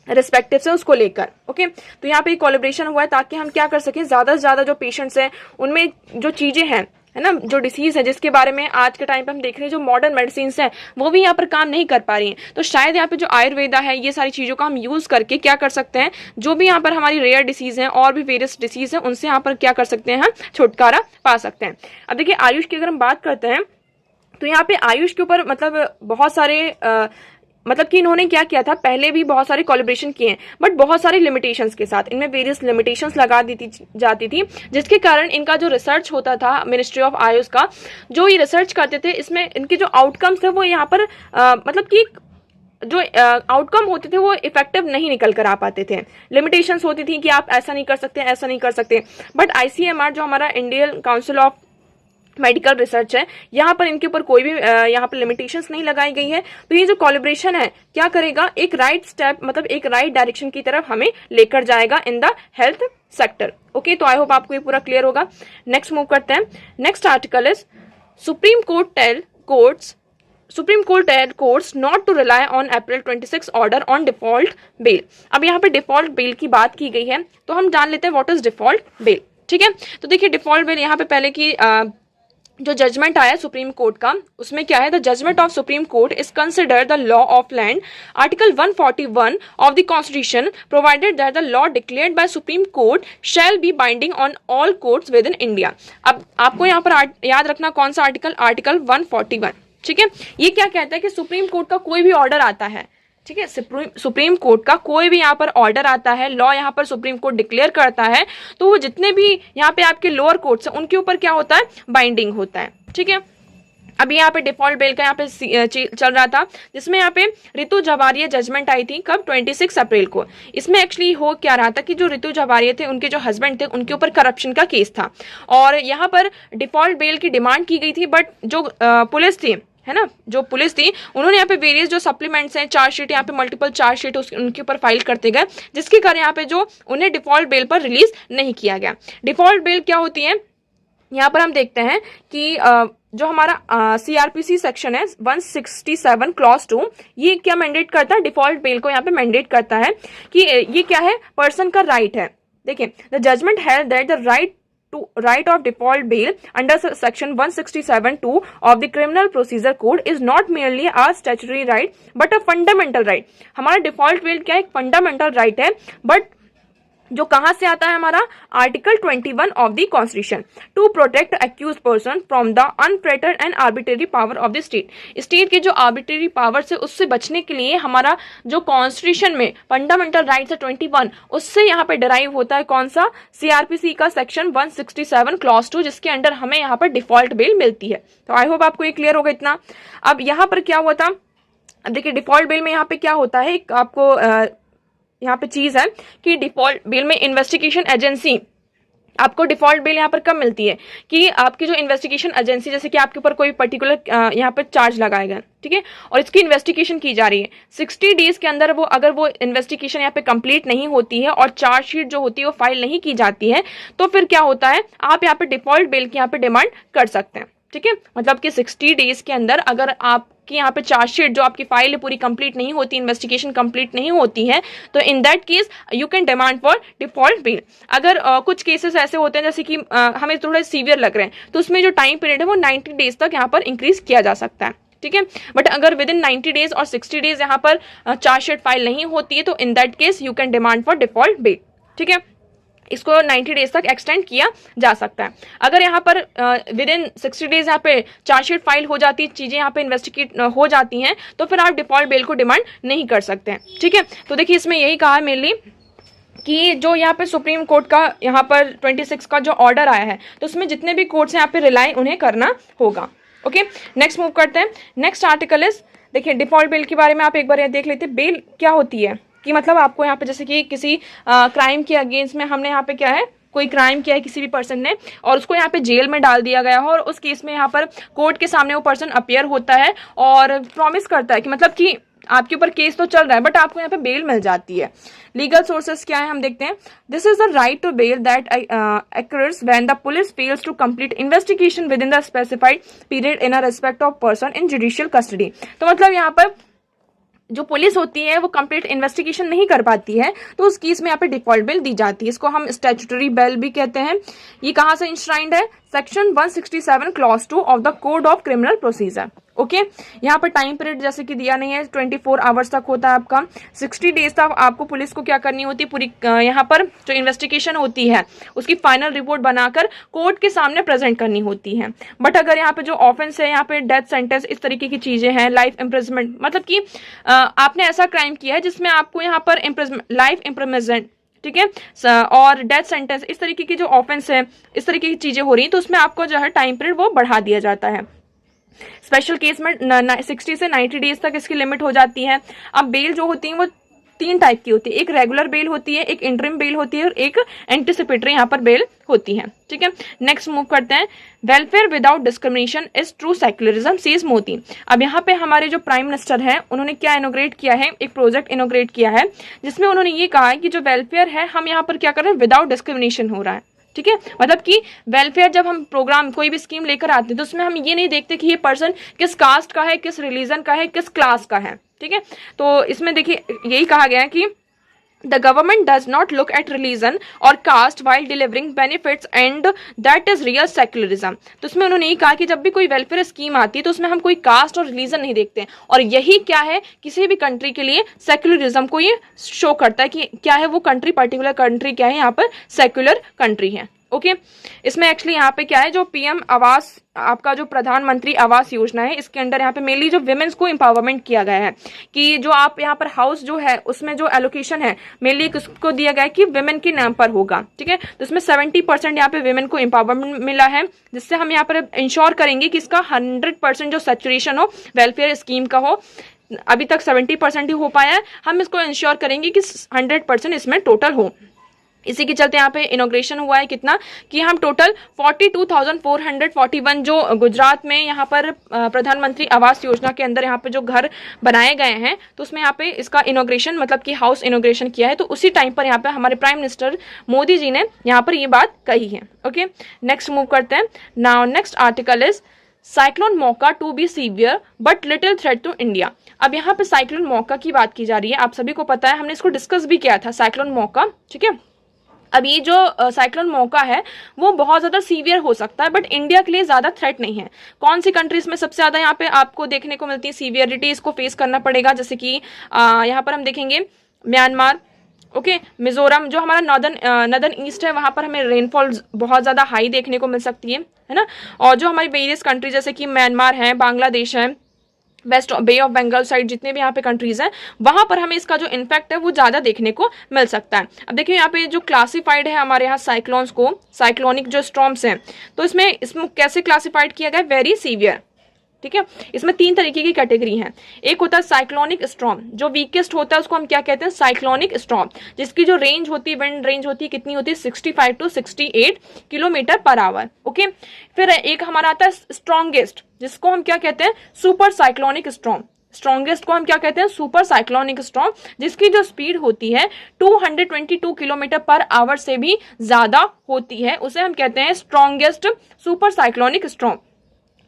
रिस्पेक्टिव है उसको लेकर। ओके, तो यहाँ पे कोलैबोरेशन हुआ है ताकि हम क्या कर सकें, ज्यादा से ज्यादा जो पेशेंट्स हैं उनमें जो चीजें हैं, है ना, जो डिसीज है जिसके बारे में आज के टाइम पे हम देख रहे हैं जो मॉडर्न मेडिसिन है वो भी यहाँ पर काम नहीं कर पा रही हैं, तो शायद यहाँ पे जो आयुर्वेदा है ये सारी चीजों का हम यूज करके क्या कर सकते हैं, जो भी यहाँ पर हमारी रेयर डिसीज है और भी वेरियस डिसीज है उनसे यहाँ पर क्या कर सकते हैं, हम छुटकारा पा सकते हैं। अब देखिए आयुष की अगर हम बात करते हैं तो यहाँ पे आयुष के ऊपर मतलब बहुत सारे मतलब कि इन्होंने क्या किया था, पहले भी बहुत सारे कोलैबोरेशन किए हैं बट बहुत सारे लिमिटेशंस के साथ, इनमें वेरियस लिमिटेशंस लगा दी जाती थी, जिसके कारण इनका जो रिसर्च होता था मिनिस्ट्री ऑफ आयुष का, जो ये रिसर्च करते थे, इसमें इनके जो आउटकम्स थे वो यहाँ पर मतलब कि जो आउटकम होते थे वो इफेक्टिव नहीं निकल कर आ पाते थे। लिमिटेशंस होती थी कि आप ऐसा नहीं कर सकते, ऐसा नहीं कर सकते। बट ICMR जो हमारा Indian council of medical research है, यहाँ पर इनके ऊपर कोई भी यहाँ पर लिमिटेशंस नहीं लगाई गई है। तो ये जो कोलैबोरेशन है क्या करेगा, एक राइट स्टेप मतलब एक राइट डायरेक्शन की तरफ हमें लेकर जाएगा in the health sector. Okay, तो आई होप आपको ये पूरा क्लियर होगा। नेक्स्ट मूव करते हैं। Next article is Supreme Court tell courts not to rely on April 26 order on default bail. अब यहाँ पे डिफॉल्ट बेल की बात की गई है, तो हम जान लेते हैं व्हाट इज डिफॉल्ट बेल। ठीक है, तो देखिए डिफॉल्ट बेल यहाँ पे पहले की जो जजमेंट आया सुप्रीम कोर्ट का, उसमें क्या है, the judgment of Supreme Court is consider the law of land, article 141 of the constitution provided that the law declared by Supreme Court shall be binding on all courts within India. अब आपको यहाँ पर याद रखना कौन सा article, article 141। ठीक है, ये क्या कहता है कि सुप्रीम कोर्ट का कोई भी ऑर्डर आता है, ठीक है, सुप्रीम कोर्ट का कोई भी यहाँ पर ऑर्डर आता है, लॉ यहाँ पर सुप्रीम कोर्ट डिक्लेयर करता है, तो वो जितने भी यहाँ पे आपके लोअर कोर्ट्स हैं उनके ऊपर क्या होता है, बाइंडिंग होता है। ठीक है, अभी यहाँ पे डिफॉल्ट बेल का यहाँ पे चल रहा था, जिसमें यहाँ पे रितु झबारिया जजमेंट आई थी कब, 26 अप्रैल को। इसमें एक्चुअली हो क्या रहा था कि जो रितु झबारिया थे, उनके जो हस्बैंड थे, उनके ऊपर करप्शन का केस था और यहाँ पर डिफॉल्ट बेल की डिमांड की गई थी। बट जो पुलिस थी, है ना, जो पुलिस थी, उन्होंने यहाँ पे वेरियस जो सप्लीमेंट्स हैं, चार्जशीट, यहाँ पे मल्टीपल चार्जशीट उनके ऊपर फाइल करते गए, जिसके कारण यहाँ पे जो उन्हें डिफॉल्ट बेल पर रिलीज नहीं किया गया। डिफॉल्ट बेल क्या होती है, यहाँ पर हम देखते हैं कि जो हमारा CRPC सेक्शन है 167 क्लॉज 2, ये क्या मैंडेट करता है, डिफॉल्ट बेल को यहाँ पे मैंडेट करता है कि ये क्या है, पर्सन का राइट है। देखिए, the judgment held that the right of default bail under section 167(2) of the criminal procedure code is not merely a statutory right but a fundamental right। हमारा डिफॉल्ट बेल क्या है, एक फंडामेंटल राइट है, but जो कहां से आता है, हमारा article 21 of the constitution, to protect accuse person from the unfettered and arbitrary power of the state के जो आर्बिट्रेरी पावर से उससे बचने के लिए हमारा जो कॉन्स्टिट्यूशन में फंडामेंटल राइट्स है 21, उससे यहाँ पे डिराइव होता है कौन सा, CRPC का सेक्शन 167 क्लॉज 2, जिसके अंडर हमें यहाँ पर डिफॉल्ट बेल मिलती है। तो आई होप आपको ये क्लियर होगा इतना। अब यहाँ पर क्या हुआ था, अब देखिए डिफॉल्ट बेल में यहाँ पे क्या होता है, एक आपको यहाँ पे चीज है कि डिफॉल्ट बेल में इन्वेस्टिगेशन एजेंसी, आपको डिफॉल्ट बेल यहाँ पर कब मिलती है कि आपकी जो इन्वेस्टिगेशन एजेंसी, जैसे कि आपके ऊपर कोई पर्टिकुलर यहाँ पर चार्ज लगाया गया, ठीक है, और इसकी इन्वेस्टिगेशन की जा रही है, 60 डेज के अंदर वो अगर वो इन्वेस्टिगेशन यहाँ पे कंप्लीट नहीं होती है और चार्जशीट जो होती है वो फाइल नहीं की जाती है, तो फिर क्या होता है, आप यहाँ पे डिफॉल्ट बेल की यहाँ पे डिमांड कर सकते हैं। ठीक है, मतलब कि 60 डेज के अंदर अगर आपकी यहाँ पे चार्जशीट जो आपकी फाइल है पूरी कंप्लीट नहीं होती, इन्वेस्टिगेशन कंप्लीट नहीं होती है, तो in that case you can demand for default bail. अगर कुछ केसेस ऐसे होते हैं जैसे कि हमें थोड़े सीवियर लग रहे हैं, तो उसमें जो टाइम पीरियड है वो 90 डेज तक यहाँ पर इंक्रीज किया जा सकता है। ठीक है, बट अगर विद इन 90 डेज और 60 डेज यहाँ पर चार्जशीट फाइल नहीं होती है, तो in that case you can demand for default bail. ठीक है, इसको 90 डेज तक एक्सटेंड किया जा सकता है। अगर यहाँ पर विद इन 60 डेज यहाँ पे चार्जशीट फाइल हो जाती है, चीज़ें यहाँ पे इन्वेस्टिगेट हो जाती हैं, तो फिर आप डिफॉल्ट बेल को डिमांड नहीं कर सकते हैं। ठीक है, तो देखिए इसमें यही कहा है मेनली कि जो यहाँ पे सुप्रीम कोर्ट का यहाँ पर 26 का जो ऑर्डर आया है, तो उसमें जितने भी कोर्ट्स हैं यहाँ पे रिलाई उन्हें करना होगा। ओके, नेक्स्ट मूव करते हैं। नेक्स्ट आर्टिकल इज, देखिए डिफॉल्ट बेल के बारे में आप एक बार देख लेते हैं। बेल क्या होती है कि मतलब आपको यहाँ पे जैसे कि किसी क्राइम के अगेंस्ट में हमने यहाँ पे क्या है, कोई क्राइम किया है किसी भी पर्सन ने और उसको यहाँ पे जेल में डाल दिया गया हो, और उस केस में यहाँ पर कोर्ट के सामने वो पर्सन अपीयर होता है और प्रॉमिस करता है कि मतलब कि आपके ऊपर केस तो चल रहा है बट आपको यहाँ पे बेल मिल जाती है। लीगल सोर्सेस क्या है हम देखते हैं। This is the right to bail that occurs when the police fails to complete investigation within the specified period in a respect of person in judicial custody। तो मतलब यहाँ पर जो पुलिस होती है वो कंप्लीट इन्वेस्टिगेशन नहीं कर पाती है, तो उस केस में यहाँ पे डिफॉल्ट बेल दी जाती है। इसको हम स्टैट्यूटरी बेल भी कहते हैं। ये कहाँ से इंश्राइंड है, section 167 clause 2 of the code of criminal procedure. Okay, यहाँ पर टाइम पीरियड जैसे कि दिया नहीं है, 24 आवर्स तक होता है आपका, 60 डेज तक आपको पुलिस को क्या करनी होती है, पूरी यहाँ पर जो इन्वेस्टिगेशन होती है उसकी फाइनल रिपोर्ट बनाकर कोर्ट के सामने प्रेजेंट करनी होती है। बट अगर यहाँ पे जो ऑफेंस है, यहाँ पे डेथ सेंटेंस, इस तरीके की चीजें हैं, लाइफ इम्प्रिजमेंट, मतलब कि आपने ऐसा क्राइम किया है जिसमें आपको यहाँ पर लाइफ इम्प्रिजमेंट, ठीक है, और डेथ सेंटेंस, इस तरीके की जो ऑफेंस है, इस तरीके की चीजें हो रही हैं, तो उसमें आपको जो है टाइम पीरियड वो बढ़ा दिया जाता है। स्पेशल केस में 60 से 90 डेज तक इसकी लिमिट हो जाती है। अब बेल जो होती है वो 3 टाइप की होती है, एक रेगुलर बेल होती है, एक इंटरिम बेल होती है और एक एंटिसिपेटरी यहाँ पर बेल होती है। ठीक है, नेक्स्ट मूव करते हैं। Welfare without discrimination is true secularism says Modi. अब यहाँ पे हमारे जो प्राइम मिनिस्टर हैं उन्होंने क्या इनोग्रेट किया है, एक प्रोजेक्ट इनोग्रेट किया है जिसमें उन्होंने ये कहा है कि जो वेलफेयर है हम यहाँ पर क्या कर रहे हैं, विदाउट डिस्क्रिमिनेशन हो रहा है। ठीक है, मतलब कि वेलफेयर जब हम प्रोग्राम कोई भी स्कीम लेकर आते हैं तो उसमें हम ये नहीं देखते कि ये पर्सन किस कास्ट का है, किस रिलीजन का है, किस क्लास का है। ठीक है, तो इसमें देखिए यही कहा गया है कि the government does not look at religion or caste while delivering benefits and that is real secularism। तो उसमें उन्होंने ये कहा कि जब भी कोई वेलफेयर स्कीम आती है तो उसमें हम कोई कास्ट और रिलीजन नहीं देखते हैं, और यही क्या है किसी भी कंट्री के लिए सेक्युलरिज्म को ये शो करता है कि क्या है वो कंट्री, पर्टिकुलर कंट्री क्या है, यहाँ पर सेक्युलर कंट्री है। ओके, इसमें एक्चुअली यहाँ पे क्या है, जो पीएम आवास, आपका जो प्रधानमंत्री आवास योजना है, इसके अंडर यहाँ पे मेनली जो विमेन्स को एम्पावरमेंट किया गया है कि जो आप यहाँ पर हाउस जो है उसमें जो एलोकेशन है मेनली किसको दिया गया है कि विमेन के नाम पर होगा। ठीक है, तो इसमें 70% यहाँ पे विमेन को एम्पावरमेंट मिला है, जिससे हम यहाँ पर इंश्योर करेंगे कि इसका 100% जो सैचुरेशन हो वेलफेयर स्कीम का हो। अभी तक 70% ही हो पाया है, हम इसको इंश्योर करेंगे कि 100% इसमें टोटल हो। इसी के चलते यहाँ पे इनॉग्रेशन हुआ है कितना कि हम टोटल 42,441 जो गुजरात में यहाँ पर प्रधानमंत्री आवास योजना के अंदर यहाँ पे जो घर बनाए गए हैं तो उसमें यहाँ पे इसका इनॉग्रेशन मतलब कि हाउस इनॉग्रेशन किया है। तो उसी टाइम पर यहाँ पे हमारे प्राइम मिनिस्टर मोदी जी ने यहाँ पर ये बात कही है। ओके, नेक्स्ट मूव करते हैं। Now next article is cyclone Mocha to be severe but little threat to India. अब यहाँ पे साइक्लोन मौका की बात की जा रही है, आप सभी को पता है, हमने इसको डिस्कस भी किया था साइक्लोन मौका। ठीक है, अब ये जो साइक्लोन मौका है वो बहुत ज़्यादा सीवियर हो सकता है बट इंडिया के लिए ज़्यादा थ्रेट नहीं है। कौन सी कंट्रीज में सबसे ज़्यादा यहाँ पे आपको देखने को मिलती है सीवियरिटी, इसको फेस करना पड़ेगा, जैसे कि यहाँ पर हम देखेंगे म्यांमार, ओके, मिजोरम, जो हमारा नॉर्दर्न ईस्ट है वहाँ पर हमें रेनफॉल बहुत ज़्यादा हाई देखने को मिल सकती है ना। और जो हमारी वेरियस कंट्री जैसे कि म्यांमार है, बांग्लादेश है, west Bay of Bengal side, जितने भी यहाँ पे कंट्रीज हैं वहां पर हमें इसका जो इम्पैक्ट है वो ज्यादा देखने को मिल सकता है। अब देखिए यहाँ पे जो क्लासिफाइड है हमारे यहाँ साइक्लोन्स को, साइक्लोनिक जो स्टॉर्म्स हैं, तो इसमें कैसे क्लासिफाइड किया गया, वेरी सीवियर। ठीक है, इसमें 3 तरीके की कैटेगरी है। एक होता है साइक्लोनिक स्टॉर्म, जो वीकेस्ट होता है उसको हम क्या कहते हैं, साइक्लोनिक स्टॉर्म, जिसकी जो रेंज होती है, विंड रेंज होती है, कितनी होती है, 65 to 68 kilometre per hour. Okay, फिर एक हमारा आता है स्ट्रॉन्गेस्ट, जिसको हम क्या कहते हैं, सुपर साइक्लोनिक स्टॉर्म। स्ट्रॉन्गेस्ट को हम क्या कहते हैं, सुपर साइक्लोनिक स्टॉर्म, जिसकी जो स्पीड होती है 222 किलोमीटर पर आवर से भी ज्यादा होती है, उसे हम कहते हैं स्ट्रॉन्गेस्ट सुपर साइक्लोनिक स्टॉर्म।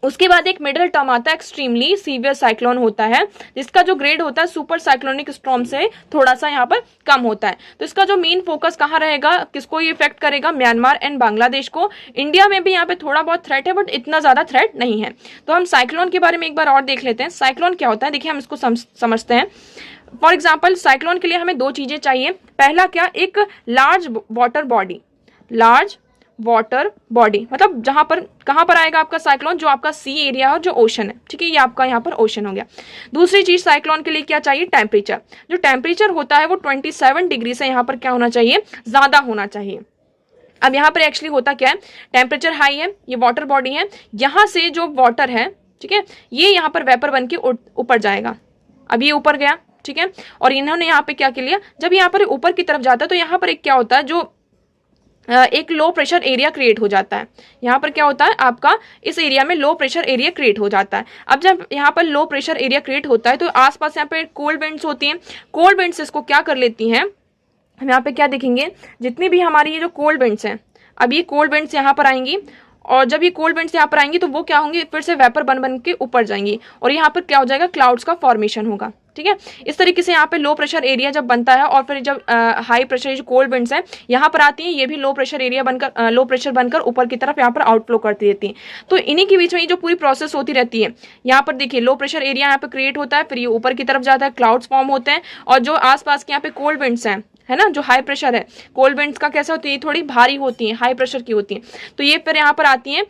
उसके बाद एक मिडिल टर्म आता है, एक्सट्रीमली सीवियर साइक्लोन होता है, जिसका जो ग्रेड होता है सुपर साइक्लोनिक स्टॉर्म से थोड़ा सा यहाँ पर कम होता है। तो इसका जो मेन फोकस कहाँ रहेगा, किसको ये इफेक्ट करेगा, म्यांमार एंड बांग्लादेश को। इंडिया में भी यहाँ पे थोड़ा बहुत थ्रेट है बट इतना ज्यादा थ्रेट नहीं है। तो हम साइक्लोन के बारे में एक बार और देख लेते हैं, साइक्लोन क्या होता है। देखिए हम इसको समझते हैं। फॉर एग्जाम्पल साइक्लोन के लिए हमें 2 चीजें चाहिए। पहला क्या, एक large water body, large water body, मतलब जहां पर कहां पर आएगा आपका साइक्लोन, जो आपका सी एरिया और जो ओशन है। ठीक है, ये आपका यहाँ पर ओशन हो गया। दूसरी चीज साइक्लोन के लिए क्या चाहिए, टेम्परेचर। जो टेम्परेचर होता है वो 27 डिग्री से यहाँ पर क्या होना चाहिए, ज्यादा होना चाहिए। अब यहाँ पर एक्चुअली होता क्या है, टेम्परेचर हाई है, ये वाटर बॉडी है, यहाँ से जो वाटर है, ठीक है, ये यहाँ पर वेपर बन के ऊपर जाएगा। अब ये ऊपर गया, ठीक है, और इन्होंने यहाँ पे क्या किया, जब यहाँ पर ऊपर की तरफ जाता है तो यहाँ पर एक क्या होता है, जो एक लो प्रेशर एरिया क्रिएट हो जाता है। यहाँ पर क्या होता है, आपका इस एरिया में लो प्रेशर एरिया क्रिएट हो जाता है। अब जब यहाँ पर लो प्रेशर एरिया क्रिएट होता है तो आसपास यहाँ पे कोल्ड विंड्स होती हैं, कोल्ड विंड्स इसको क्या कर लेती हैं, हम यहाँ पे क्या देखेंगे, जितनी भी हमारी ये जो कोल्ड विंड्स हैं, अब ये कोल्ड विंड्स यहाँ पर आएंगी, और जब ये कोल्ड विंड्स यहाँ पर आएंगी तो वो क्या होंगी, फिर से वेपर बन के ऊपर जाएंगी, और यहाँ पर क्या हो जाएगा, क्लाउड्स का फॉर्मेशन होगा। ठीक है। इस तरीके से यहाँ पे लो प्रेशर एरिया जब बनता है और फिर जब हाई प्रेशर जो कोल्ड विंड्स है यहाँ पर आती है, ये भी लो प्रेशर एरिया बनकर लो प्रेशर बनकर ऊपर की तरफ यहाँ पर आउटफ्लो करती रहती है। तो इन्हीं के बीच में ये जो पूरी प्रोसेस होती रहती है, यहाँ पर देखिए लो प्रेशर एरिया यहाँ पे क्रिएट होता है, फिर ये ऊपर की तरफ जाता है, क्लाउड्स फॉर्म होते हैं, और जो आसपास के यहाँ पे कोल्ड विंड्स हैं, है ना, जो हाई प्रेशर है, कोल्ड विंड्स का कैसा होती है, थोड़ी भारी होती है, हाई प्रेशर की होती है, तो ये फिर यहाँ पर आती है।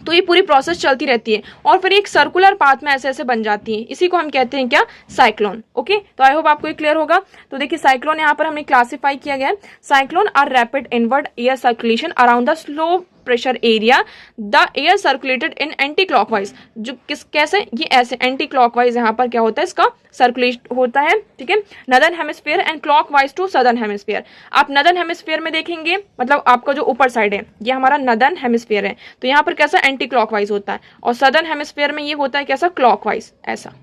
तो ये पूरी प्रोसेस चलती रहती है और फिर एक सर्कुलर पाथ में ऐसे ऐसे बन जाती है। इसी को हम कहते हैं क्या, साइक्लोन। ओके, तो आई होप आपको ये क्लियर होगा। तो देखिए साइक्लोन यहाँ पर हमने क्लासिफाई किया गया है। Cyclone are rapid inward air circulation around the slow pressure area, the air circulated in anti clockwise. जो कैसे, ये ऐसे एंटी क्लॉकवाइज यहाँ पर क्या होता है, इसका सर्कुलेट होता है, ठीक है, northern hemisphere and clockwise to southern hemisphere. आप नदर्न हेमिस्फीयर में देखेंगे, मतलब आपका जो ऊपर साइड है ये हमारा नदर्न हेमिस्फीयर है, तो यहाँ पर कैसा एंटी क्लॉकवाइज होता है, और सदर्न हेमिस्फीयर में ये होता है कैसा, क्लॉकवाइज, ऐसा।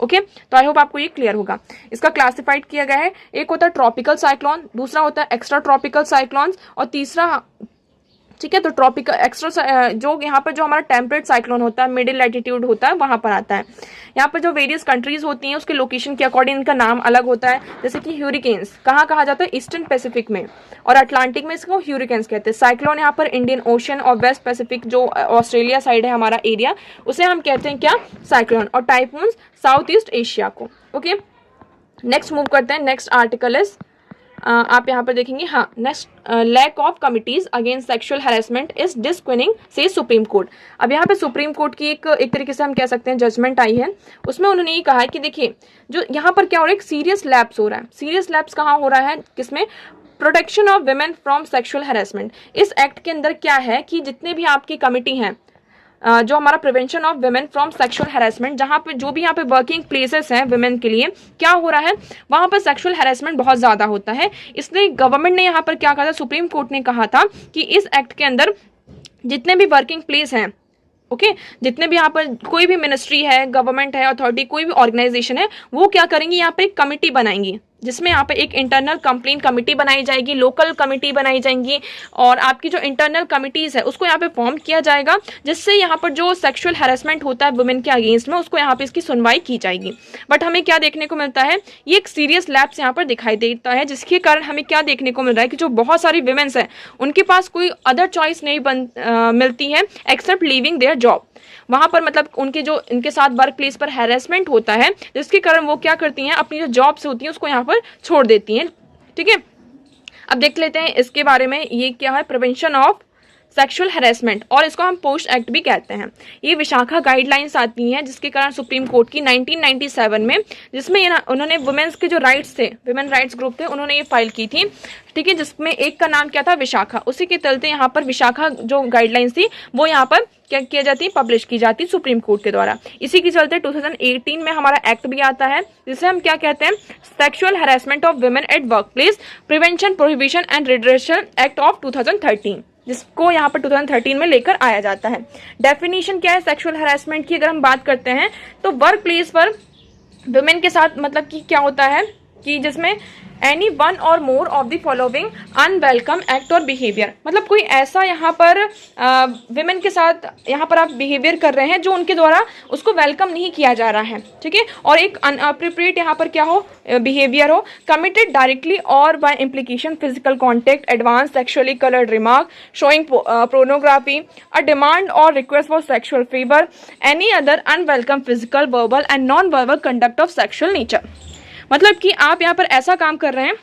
ओके, तो आई होप आपको ये क्लियर होगा। इसका क्लासिफाइड किया गया है, एक होता है ट्रॉपिकल साइक्लोन, दूसरा होता है एक्स्ट्रा ट्रॉपिकल साइक्लोन्स, और तीसरा, ठीक है, तो ट्रॉपिकल एक्स्ट्रा जो यहाँ पर जो हमारा टेम्परेट साइक्लोन होता है, मिडिल लैटिट्यूड होता है, वहां पर आता है। यहाँ पर जो वेरियस कंट्रीज होती हैं उसके लोकेशन के अकॉर्डिंग इनका नाम अलग होता है। जैसे कि ह्यूरिकेन्स कहाँ कहा जाता है, ईस्टर्न पैसिफिक में, और अटलांटिक में इसको ह्यूरिकेन्स कहते हैं। साइक्लोन यहाँ पर इंडियन ओशन और वेस्ट पैसिफिक जो ऑस्ट्रेलिया साइड है हमारा एरिया, उसे हम कहते हैं क्या, साइक्लोन, और टाइफून्स साउथ ईस्ट एशिया को। ओके, नेक्स्ट मूव करते हैं। नेक्स्ट आर्टिकल इज, आप यहाँ पर देखेंगे, हाँ, next, lack of committees against sexual harassment is disquieting से सुप्रीम कोर्ट। अब यहाँ पे सुप्रीम कोर्ट की एक तरीके से हम कह सकते हैं जजमेंट आई है, उसमें उन्होंने ये कहा है कि देखिए जो यहाँ पर क्या हो रहा है, एक सीरियस लैप्स हो रहा है। सीरियस लैप्स कहाँ हो रहा है, किसमें, protection of women from sexual harassment. इस एक्ट के अंदर क्या है कि जितने भी आपकी कमिटी हैं, जो हमारा prevention of women from sexual harassment, जहाँ पे जो भी यहाँ पे वर्किंग प्लेसेस हैं वुमेन के लिए, क्या हो रहा है, वहाँ पर सेक्सुअल हैरेसमेंट बहुत ज़्यादा होता है। इसलिए गवर्नमेंट ने यहाँ पर क्या कहा था, सुप्रीम कोर्ट ने कहा था कि इस एक्ट के अंदर जितने भी वर्किंग प्लेस हैं, ओके, जितने भी यहाँ पर कोई भी मिनिस्ट्री है, गवर्नमेंट है, अथॉरिटी, कोई भी ऑर्गेनाइजेशन है, वो क्या करेंगी, यहाँ पे एक कमिटी बनाएंगी, जिसमें यहाँ पे एक इंटरनल कंप्लेंट कमिटी बनाई जाएगी, लोकल कमिटी बनाई जाएंगी, और आपकी जो इंटरनल कमिटीज है उसको यहाँ पे फॉर्म किया जाएगा, जिससे यहाँ पर जो सेक्सुअल हैरेसमेंट होता है वुमेन के अगेंस्ट में, उसको यहाँ पे इसकी सुनवाई की जाएगी। बट हमें क्या देखने को मिलता है, ये एक सीरियस लैप्स यहाँ पर दिखाई देता है, जिसके कारण हमें क्या देखने को मिल रहा है कि जो बहुत सारी वुमेन्स हैं उनके पास कोई अदर चॉइस नहीं मिलती है एक्सेप्ट लीविंग देयर जॉब। वहां पर मतलब इनके साथ वर्क प्लेस पर हैरेसमेंट होता है, जिसके कारण वो क्या करती हैं, अपनी जो जॉब्स होती हैं उसको यहाँ पर छोड़ देती हैं। ठीक है, अब देख लेते हैं इसके बारे में, ये क्या है, प्रिवेंशन ऑफ सेक्सुअल हैरेसमेंट, और इसको हम पोस्ट एक्ट भी कहते हैं। ये विशाखा गाइडलाइंस आती हैं, जिसके कारण सुप्रीम कोर्ट की 1997 में, जिसमें उन्होंने वुमेन्स के जो राइट्स थे, वुमेन राइट्स ग्रुप थे, उन्होंने ये फाइल की थी। ठीक है, जिसमें एक का नाम क्या था, विशाखा। उसी के चलते यहाँ पर विशाखा जो गाइडलाइंस थी वो यहाँ पर क्या किया जाती है, पब्लिश की जाती है सुप्रीम कोर्ट के द्वारा। इसी के चलते 2018 में हमारा एक्ट भी आता है, जिसे हम क्या कहते हैं, sexual harassment of women at work place prevention prohibition and redressal act of 2013, जिसको यहाँ पर 2013 में लेकर आया जाता है। डेफिनेशन क्या है सेक्सुअल हैरेसमेंट की, अगर हम बात करते हैं तो वर्क प्लेस पर वुमेन के साथ मतलब कि क्या होता है कि जिसमें एनी वन और more of the following unwelcome act और बिहेवियर, मतलब कोई ऐसा यहाँ पर विमेन के साथ यहाँ पर आप बिहेवियर कर रहे हैं जो उनके द्वारा उसको वेलकम नहीं किया जा रहा है। ठीक है, और एक अनअप्रोप्रिएट यहाँ पर क्या हो, बिहेवियर हो, कमिटेड डायरेक्टली और by implication physical contact, advance sexually coloured remark showing pornography, a demand और request for sexual favour, any other unwelcome physical verbal and non verbal conduct of sexual nature. मतलब कि आप यहाँ पर ऐसा काम कर रहे हैं,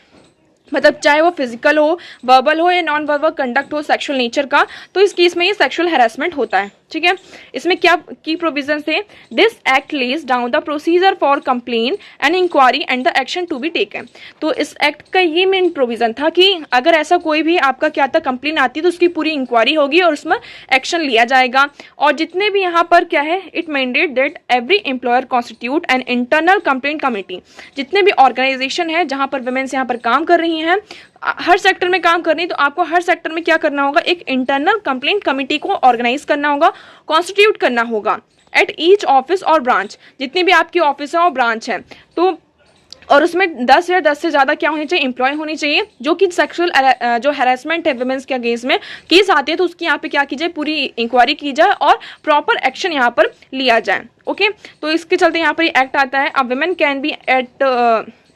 मतलब चाहे वो फिजिकल हो, वर्बल हो या नॉन वर्बल कंडक्ट हो सेक्सुअल नेचर का, तो इस केस में ये सेक्सुअल हैरेसमेंट होता है। ठीक है, इसमें क्या की प्रोविजन थे, this act lays down the procedure for complain and inquiry and the action to be taken. तो इस एक्ट का ये मेन प्रोविजन था कि अगर ऐसा कोई भी आपका क्या था कंप्लेन आती है तो उसकी पूरी इंक्वायरी होगी और उसमें एक्शन लिया जाएगा। और जितने भी यहाँ पर क्या है, it mandate that every employer constitute an internal complaint committee. जितने भी ऑर्गेनाइजेशन है जहाँ पर वुमेन्स यहाँ पर काम कर रही हैं, हर सेक्टर में काम करनी, तो आपको हर सेक्टर में क्या करना होगा, एक इंटरनल कंप्लेंट कमेटी को ऑर्गेनाइज करना होगा, कॉन्स्टिट्यूट करना होगा एट ईच ऑफिस और ब्रांच। जितनी भी आपकी ऑफिस है और ब्रांच है, तो और उसमें 10 या 10 से ज़्यादा क्या होनी चाहिए, एम्प्लॉय होनी चाहिए, जो कि सेक्सुअल जो हैरेसमेंट है वुमेन्स के अगेंस्ट में केस आते हैं तो उसकी यहाँ पे क्या की जाए, पूरी इंक्वायरी की जाए और प्रॉपर एक्शन यहाँ पर लिया जाए। ओके, तो इसके चलते यहाँ पर एक्ट आता है,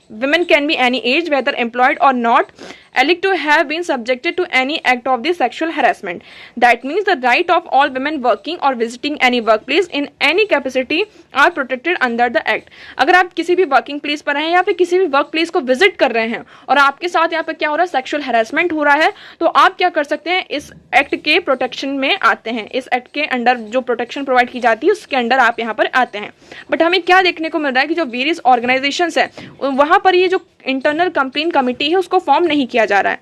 women can be any age whether employed or not alleged to have been subjected to any act of the sexual harassment. That means the right of all women working or visiting any workplace in any capacity are protected under the act. अगर आप किसी भी working place पर हैं या फिर किसी भी वर्क प्लेस को विजिट कर रहे हैं और आपके साथ यहाँ पे क्या हो रहा है, सेक्सुअल हैरेसमेंट हो रहा है, तो आप क्या कर सकते हैं, इस एक्ट के प्रोटेक्शन में आते हैं। इस एक्ट के अंडर जो प्रोटेक्शन प्रोवाइड की जाती है उसके अंडर आप यहाँ पर आते हैं। बट हमें क्या देखने को मिल रहा है कि जो वेरियस ऑर्गेनाइजेशंस है वहाँ पर ये जो इंटरनल कंप्लेंट कमेटी है उसको फॉर्म नहीं किया जा रहा है।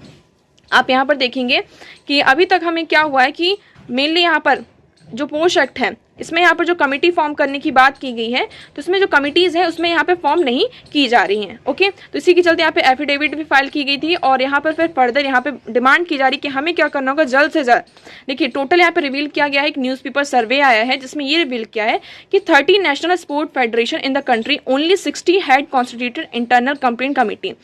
आप यहाँ पर देखेंगे कि अभी तक हमें क्या हुआ है कि मेनली यहाँ पर जो पोश एक्ट है इसमें यहाँ पर जो कमेटी फॉर्म करने की बात की गई है तो इसमें जो कमिटीज़ हैं उसमें यहाँ पे फॉर्म नहीं की जा रही हैं। ओके, तो इसी के चलते यहाँ पे एफिडेविट भी फाइल की गई थी और यहाँ पर फिर फर्दर यहाँ पे डिमांड की जा रही कि हमें क्या करना होगा, जल्द से जल्द। देखिए टोटल यहाँ पे रिवील किया गया है, एक न्यूज़पेपर सर्वे आया है जिसमें ये रिवील किया है कि 30 national sport federation in the country only 60 had constituted internal complaint committee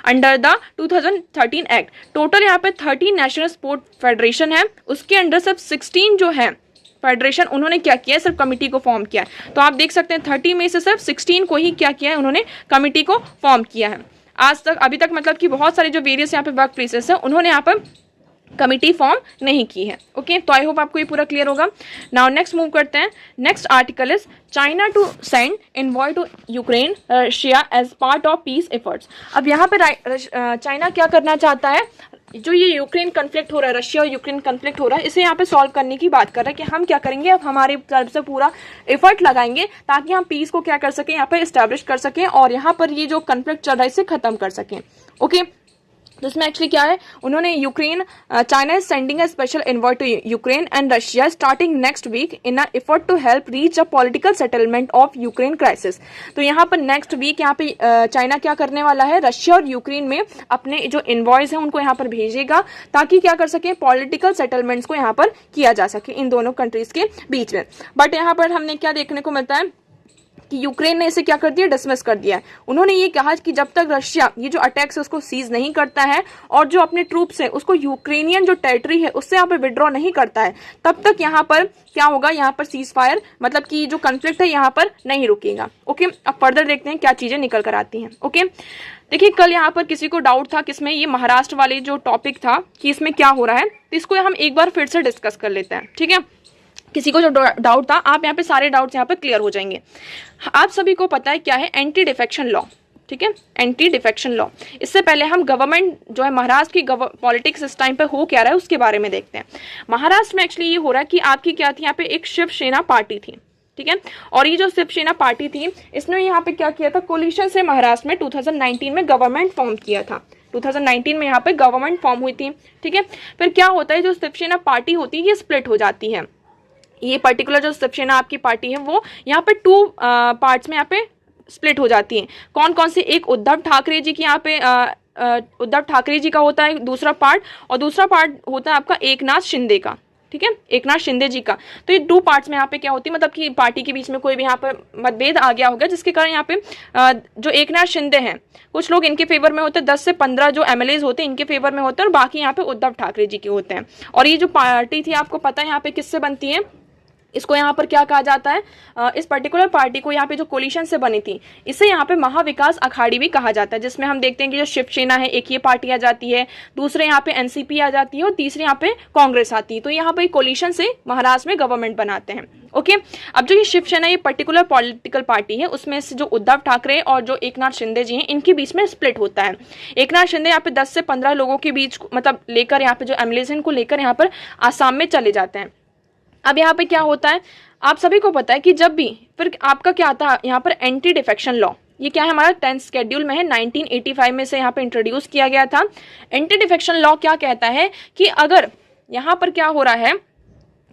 under the 2013 act. Total यहाँ पे 30 नेशनल स्पोर्ट फेडरेशन है, उसके अंडर सिर्फ 16 जो है फेडरेशन उन्होंने क्या किया है, सिर्फ कमिटी को फॉर्म किया है। तो आप देख सकते हैं 30 में से सिर्फ 16 को ही क्या किया है, उन्होंने कमिटी को फॉर्म किया है। आज तक अभी तक मतलब कि बहुत सारे जो वेरियस यहाँ पे वर्क प्लेसेस है उन्होंने यहाँ पर कमिटी फॉर्म नहीं की है। ओके, तो आई होप आपको ये पूरा क्लियर होगा। नाउ नेक्स्ट मूव करते हैं। Next article is China to send envoy to Ukraine Russia as part of peace efforts. अब यहाँ पे चाइना क्या करना चाहता है, जो ये यूक्रेन कन्फ्लिक्ट हो रहा है, रशिया और यूक्रेन कन्फ्लिक्ट हो रहा है, इसे यहाँ पे सॉल्व करने की बात कर रहा है कि हम क्या करेंगे, अब हमारी तरफ से पूरा एफर्ट लगाएंगे ताकि हम पीस को क्या कर सकें, यहाँ पे एस्टैब्लिश कर सकें और यहाँ पर ये जो कन्फ्लिक्ट चल रहा है इसे खत्म कर सकें। ओके, तो इसमें एक्चुअली क्या है, उन्होंने Ukraine China is sending a special envoy to Ukraine and Russia starting next week in a effort to help reach a political settlement of Ukraine crisis. तो यहाँ पर नेक्स्ट वीक यहाँ पे चाइना क्या करने वाला है, रशिया और यूक्रेन में अपने जो एनवॉयज हैं उनको यहाँ पर भेजेगा ताकि क्या कर सके, पॉलिटिकल सेटलमेंट्स को यहाँ पर किया जा सके इन दोनों कंट्रीज के बीच में। बट यहाँ पर हमने क्या देखने को मिलता है कि यूक्रेन ने इसे क्या कर दिया, डिसमिस कर दिया है। उन्होंने ये कहा कि जब तक रशिया ये जो अटैक्स है उसको सीज नहीं करता है और जो अपने ट्रूप्स है उसको यूक्रेनियन जो टेरिटरी है उससे यहाँ पे विड्रॉ नहीं करता है, तब तक यहाँ पर क्या होगा, यहाँ पर सीज फायर मतलब कि जो कन्फ्लिक्ट है यहाँ पर नहीं रुकेगा। ओके, अब फर्दर देखते हैं क्या चीजें निकल कर आती हैं। ओके, देखिए कल यहाँ पर किसी को डाउट था किसमें, ये महाराष्ट्र वाले जो टॉपिक था कि इसमें क्या हो रहा है, तो इसको हम एक बार फिर से डिस्कस कर लेते हैं। ठीक है, किसी को जो डाउट था, आप यहाँ पे सारे डाउट्स यहाँ पे क्लियर हो जाएंगे। आप सभी को पता है क्या है एंटी डिफेक्शन लॉ। ठीक है, एंटी डिफेक्शन लॉ। इससे पहले हम गवर्नमेंट जो है महाराष्ट्र की पॉलिटिक्स इस टाइम पे हो क्या रहा है उसके बारे में देखते हैं। महाराष्ट्र में एक्चुअली ये हो रहा है कि आपकी क्या थी, यहाँ पे एक शिवसेना पार्टी थी। ठीक है, और ये जो शिवसेना पार्टी थी इसने यहाँ पे क्या किया था, कोलिशन से महाराष्ट्र में 2019 में गवर्नमेंट फॉर्म किया था। 2019 में यहाँ पे गवर्नमेंट फॉर्म हुई थी। ठीक है, फिर क्या होता है, जो शिवसेना पार्टी होती है ये स्प्लिट हो जाती है। ये पर्टिकुलर जो शिवसेना आपकी पार्टी है वो यहाँ पे 2 पार्ट्स में यहाँ पे स्प्लिट हो जाती है। कौन कौन से, एक उद्धव ठाकरे जी की यहाँ पे उद्धव ठाकरे जी का होता है दूसरा पार्ट, और दूसरा पार्ट होता है आपका एकनाथ शिंदे का। ठीक है, एकनाथ शिंदे जी का। तो ये 2 पार्ट्स में यहाँ पे क्या होती है, मतलब कि पार्टी के बीच में कोई भी यहाँ पर मतभेद आ गया होगा जिसके कारण यहाँ पे जो एकनाथ शिंदे हैं कुछ लोग इनके फेवर में होते हैं, 10 से 15 जो एमएलएज होते हैं इनके फेवर में होते हैं और बाकी यहाँ पे उद्धव ठाकरे जी के होते हैं। और ये जो पार्टी थी आपको पता है यहाँ पे किससे बनती है, इसको यहाँ पर क्या कहा जाता है, इस पर्टिकुलर पार्टी को यहाँ पे जो कोलिशन से बनी थी इसे यहाँ पे महाविकास अखाड़ी भी कहा जाता है, जिसमें हम देखते हैं कि जो शिवसेना है एक ये पार्टी आ जाती है, दूसरे यहाँ पे एनसीपी आ जाती है और तीसरे यहाँ पे कांग्रेस आती है। तो यहाँ पे कोलिशन से महाराष्ट्र में गवर्नमेंट बनाते हैं। ओके, अब जो ये शिवसेना ये पर्टिकुलर पॉलिटिकल पार्टी है उसमें से जो उद्धव ठाकरे और जो एकनाथ शिंदे जी हैं इनके बीच में स्प्लिट होता है। एकनाथ शिंदे यहाँ पे 10 से 15 लोगों के बीच मतलब लेकर यहाँ पे जो एमएलएज इनको लेकर यहाँ पर आसाम में चले जाते हैं। अब यहाँ पे क्या होता है, आप सभी को पता है कि जब भी फिर आपका क्या आता है यहाँ पर एंटी डिफेक्शन लॉ, ये क्या है हमारा 10th शेड्यूल में है, 1985 में से यहाँ पे इंट्रोड्यूस किया गया था। एंटी डिफेक्शन लॉ क्या कहता है कि अगर यहाँ पर क्या हो रहा है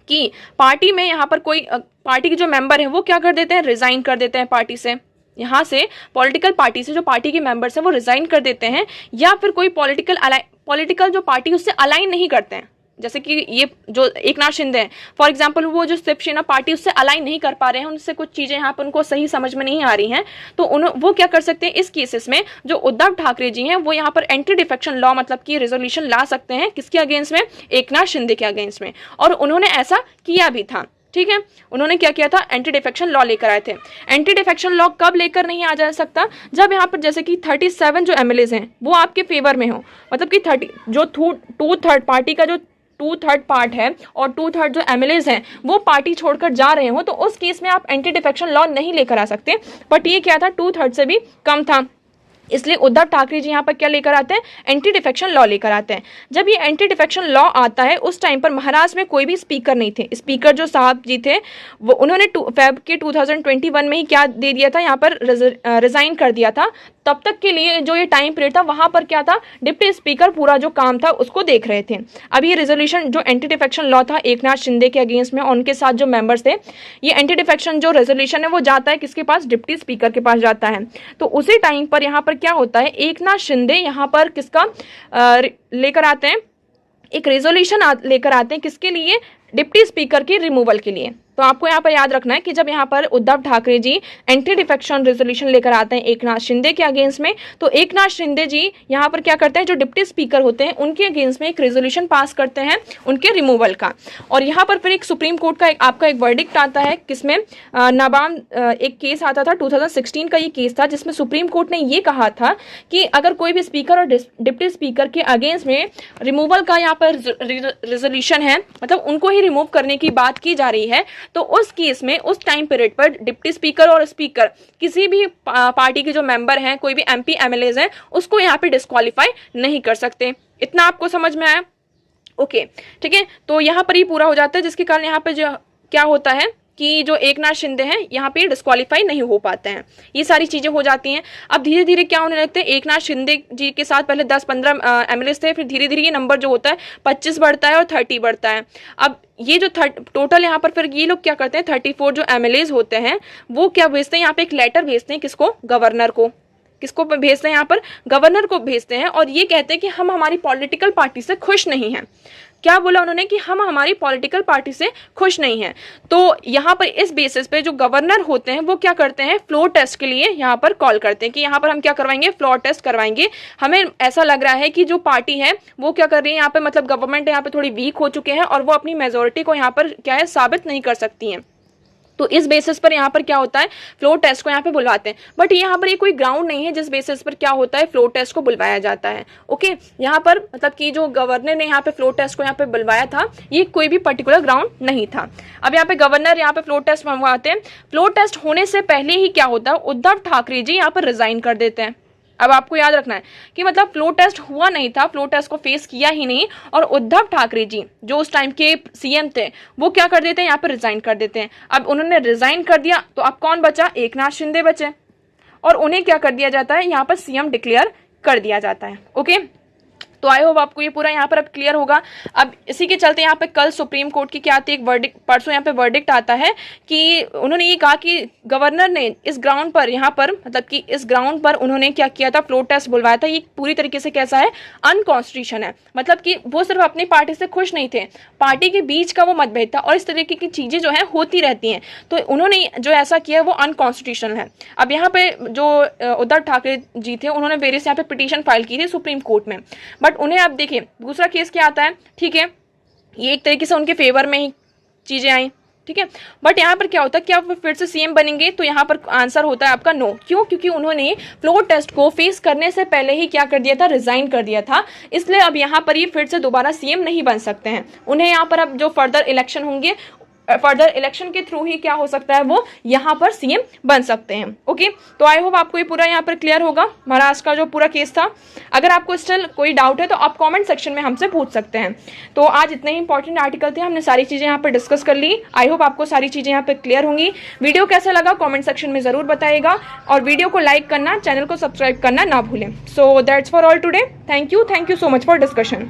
कि पार्टी में यहाँ पर कोई पार्टी के जो मेंबर है वो क्या कर देते हैं, रिजाइन कर देते हैं पार्टी से, यहाँ से पॉलिटिकल पार्टी से जो पार्टी के मेंबर्स हैं वो रिजाइन कर देते हैं, या फिर कोई पॉलिटिकल जो पार्टी उससे अलाइन नहीं करते हैं, जैसे कि ये जो एकनाथ शिंदे हैं फॉर एग्जांपल, वो जो शिवसेना पार्टी उससे अलाइन नहीं कर पा रहे हैं, उनसे कुछ चीजें यहाँ पर उनको सही समझ में नहीं आ रही हैं, तो वो क्या कर सकते हैं इस केसेस में, जो उद्धव ठाकरे जी हैं वो यहाँ पर एंटी डिफेक्शन लॉ मतलब कि रेजोल्यूशन ला सकते हैं। किसके अगेंस्ट में? एकनाथ शिंदे के अगेंस्ट में। और उन्होंने ऐसा किया भी था। ठीक है, उन्होंने क्या किया था? एंटी डिफेक्शन लॉ लेकर आए थे। एंटी डिफेक्शन लॉ कब लेकर नहीं आ जा सकता? जब यहाँ पर जैसे कि 37 जो एमएलएज हैं वो आपके फेवर में हो, मतलब कि 30 जो 2/3 पार्टी का जो 2/3 पार्ट है और 2/3 जो एमएलएज हैं वो पार्टी छोड़कर जा रहे हो, तो उस केस में आप एंटी डिफेक्शन लॉ नहीं लेकर आ सकते। बट ये क्या था? 2/3 से भी कम था, इसलिए उद्धव ठाकरे जी यहाँ पर क्या लेकर आते हैं? एंटी डिफेक्शन लॉ लेकर आते हैं। जब ये एंटी डिफेक्शन लॉ आता है उस टाइम पर महाराष्ट्र में कोई भी स्पीकर नहीं थे। स्पीकर जो साहब जी थे वो उन्होंने फेब के 2021 में ही क्या दे दिया था, यहाँ पर रिजाइन कर दिया था। तब तक के लिए जो ये टाइम पीरियड था वहां पर क्या था? डिप्टी स्पीकर पूरा जो काम था उसको देख रहे थे। अब ये रेजोल्यूशन जो एंटी डिफेक्शन लॉ था एकनाथ शिंदे के अगेंस्ट में और उनके साथ जो मेंबर्स थे, ये एंटी डिफेक्शन जो रेजोल्यूशन है वो जाता है किसके पास? डिप्टी स्पीकर के पास जाता है। तो उसी टाइम पर यहाँ पर क्या होता है? एकनाथ शिंदे यहाँ पर किसका लेकर आते हैं? एक रेजोल्यूशन लेकर आते हैं किसके लिए? डिप्टी स्पीकर की रिमूवल के लिए। तो आपको यहाँ पर याद रखना है कि जब यहाँ पर Uddhav Thackeray ji anti defection resolution लेकर आते हैं एकनाथ शिंदे के अगेंस्ट में, तो एकनाथ शिंदे जी यहाँ पर क्या करते हैं? जो डिप्टी स्पीकर होते हैं उनके अगेंस्ट में एक रेजोल्यूशन पास करते हैं उनके रिमूवल का। और यहाँ पर फिर एक सुप्रीम कोर्ट का आपका एक वर्डिक्ट आता है, किसमें? नाबाम एक केस आता था 2016 का ये केस था, जिसमें सुप्रीम कोर्ट ने ये कहा था कि अगर कोई भी स्पीकर और डिप्टी स्पीकर के अगेंस्ट में रिमूवल का यहाँ पर रेजोल्यूशन है, मतलब उनको ही रिमूव करने की बात की जा रही है, तो उस केस में उस टाइम पीरियड पर डिप्टी स्पीकर और स्पीकर किसी भी पार्टी के जो मेंबर हैं, कोई भी एमपी एमएलएज हैं, उसको यहाँ पे डिस्क्वालीफाई नहीं कर सकते। इतना आपको समझ में आया? ओके, ठीक है। तो यहाँ पर ही पूरा हो जाता है, जिसके कारण यहाँ पे जो क्या होता है कि जो एकनाथ शिंदे हैं यहाँ पे डिस्क्वालीफाई नहीं हो पाते हैं। ये सारी चीजें हो जाती हैं। अब धीरे धीरे क्या होने लगते हैं? एकनाथ शिंदे जी के साथ पहले 10-15 एमएलए थे, फिर धीरे धीरे ये नंबर जो होता है 25 बढ़ता है और 30 बढ़ता है। अब ये जो टोटल यहाँ पर फिर ये लोग क्या करते हैं? 34 जो एमएलएज होते हैं वो क्या भेजते हैं? यहाँ पे एक लेटर भेजते हैं। किसको? गवर्नर को। किसको भेजते हैं? यहाँ पर गवर्नर को भेजते हैं और ये कहते हैं कि हम हमारी पॉलिटिकल पार्टी से खुश नहीं हैं। क्या बोला उन्होंने? कि हम हमारी पॉलिटिकल पार्टी से खुश नहीं हैं। तो यहाँ पर इस बेसिस पे जो गवर्नर होते हैं वो क्या करते हैं? फ्लोर टेस्ट के लिए यहाँ पर कॉल करते हैं कि यहाँ पर हम क्या करवाएंगे? फ्लोर टेस्ट करवाएंगे। हमें ऐसा लग रहा है कि जो पार्टी है वो क्या कर रही है यहाँ पे, मतलब गवर्नमेंट यहाँ पे थोड़ी वीक हो चुके हैं और वो अपनी मेजोरिटी को यहाँ पर क्या है? साबित नहीं कर सकती हैं। तो इस बेसिस पर यहाँ पर क्या होता है? फ्लोर टेस्ट को यहाँ पे बुलवाते हैं। बट यहाँ पर ये कोई ग्राउंड नहीं है जिस बेसिस पर क्या होता है? फ्लोर टेस्ट को बुलवाया जाता है। ओके, यहाँ पर मतलब कि जो गवर्नर ने यहाँ पे फ्लोर टेस्ट को यहाँ पे बुलवाया था, ये कोई भी पर्टिकुलर ग्राउंड नहीं था। अब यहाँ पे गवर्नर यहाँ पे फ्लोर टेस्ट मंगवाते हैं। फ्लोर टेस्ट होने से पहले ही क्या होता है? उद्धव ठाकरे जी यहाँ पर रिजाइन कर देते हैं। अब आपको याद रखना है कि मतलब फ्लोर टेस्ट हुआ नहीं था, फ्लोर टेस्ट को फेस किया ही नहीं, और उद्धव ठाकरे जी जो उस टाइम के सीएम थे वो क्या कर देते हैं? यहाँ पर रिजाइन कर देते हैं। अब उन्होंने रिजाइन कर दिया तो अब कौन बचा? एकनाथ शिंदे बचे, और उन्हें क्या कर दिया जाता है? यहाँ पर सीएम डिक्लेयर कर दिया जाता है। ओके, तो आई होप आपको ये पूरा यहाँ पर अब क्लियर होगा। अब इसी के चलते यहाँ पे कल सुप्रीम कोर्ट की क्या आती है? एक वर्डिक्ट, परसों यहाँ पे वर्डिक्ट आता है कि उन्होंने ये कहा कि गवर्नर ने इस ग्राउंड पर यहाँ पर मतलब कि इस ग्राउंड पर उन्होंने क्या किया था? फ्लोर टेस्ट बुलवाया था। ये पूरी तरीके से कैसा है? अनकॉन्स्टिट्यूशन है। मतलब कि वो सिर्फ अपनी पार्टी से खुश नहीं थे, पार्टी के बीच का वो मतभेद था, और इस तरीके की चीजें जो है होती रहती हैं। तो उन्होंने जो ऐसा किया वो अनकॉन्स्टिट्यूशनल है। अब यहाँ पे जो उद्धव ठाकरे जी थे उन्होंने वेरियस यहाँ पे पिटीशन फाइल की थी सुप्रीम कोर्ट में, बट उन्हें अब देखिए दूसरा केस क्या आता है? ठीक है, ये एक तरीके से उनके फेवर में ही चीजें आई। ठीक है, बट यहाँ पर क्या होता है? क्या वो फिर से सीएम बनेंगे? तो यहाँ पर आंसर होता है आपका नो। क्यों? क्योंकि उन्होंने फ्लोर टेस्ट को फेस करने से पहले ही क्या कर दिया था? रिजाइन कर दिया था। इसलिए अब यहाँ पर ये फिर से दोबारा सीएम नहीं बन सकते हैं। उन्हें यहाँ पर अब जो फर्दर इलेक्शन होंगे, फर्दर इलेक्शन के थ्रू ही क्या हो सकता है? वो यहाँ पर सीएम बन सकते हैं। ओके, तो आई होप आपको ये पूरा यहाँ पर क्लियर होगा महाराष्ट्र का जो पूरा केस था। अगर आपको स्टिल कोई डाउट है तो आप कमेंट सेक्शन में हमसे पूछ सकते हैं। तो आज इतने ही इंपॉर्टेंट आर्टिकल थे, हमने सारी चीजें यहाँ पर डिस्कस कर ली। आई होप आपको सारी चीजें यहाँ पे क्लियर होंगी। वीडियो कैसा लगा कॉमेंट सेक्शन में जरूर बताइएगा, और वीडियो को लाइक करना, चैनल को सब्सक्राइब करना ना भूलें। So that's for all today. Thank you so much for discussion.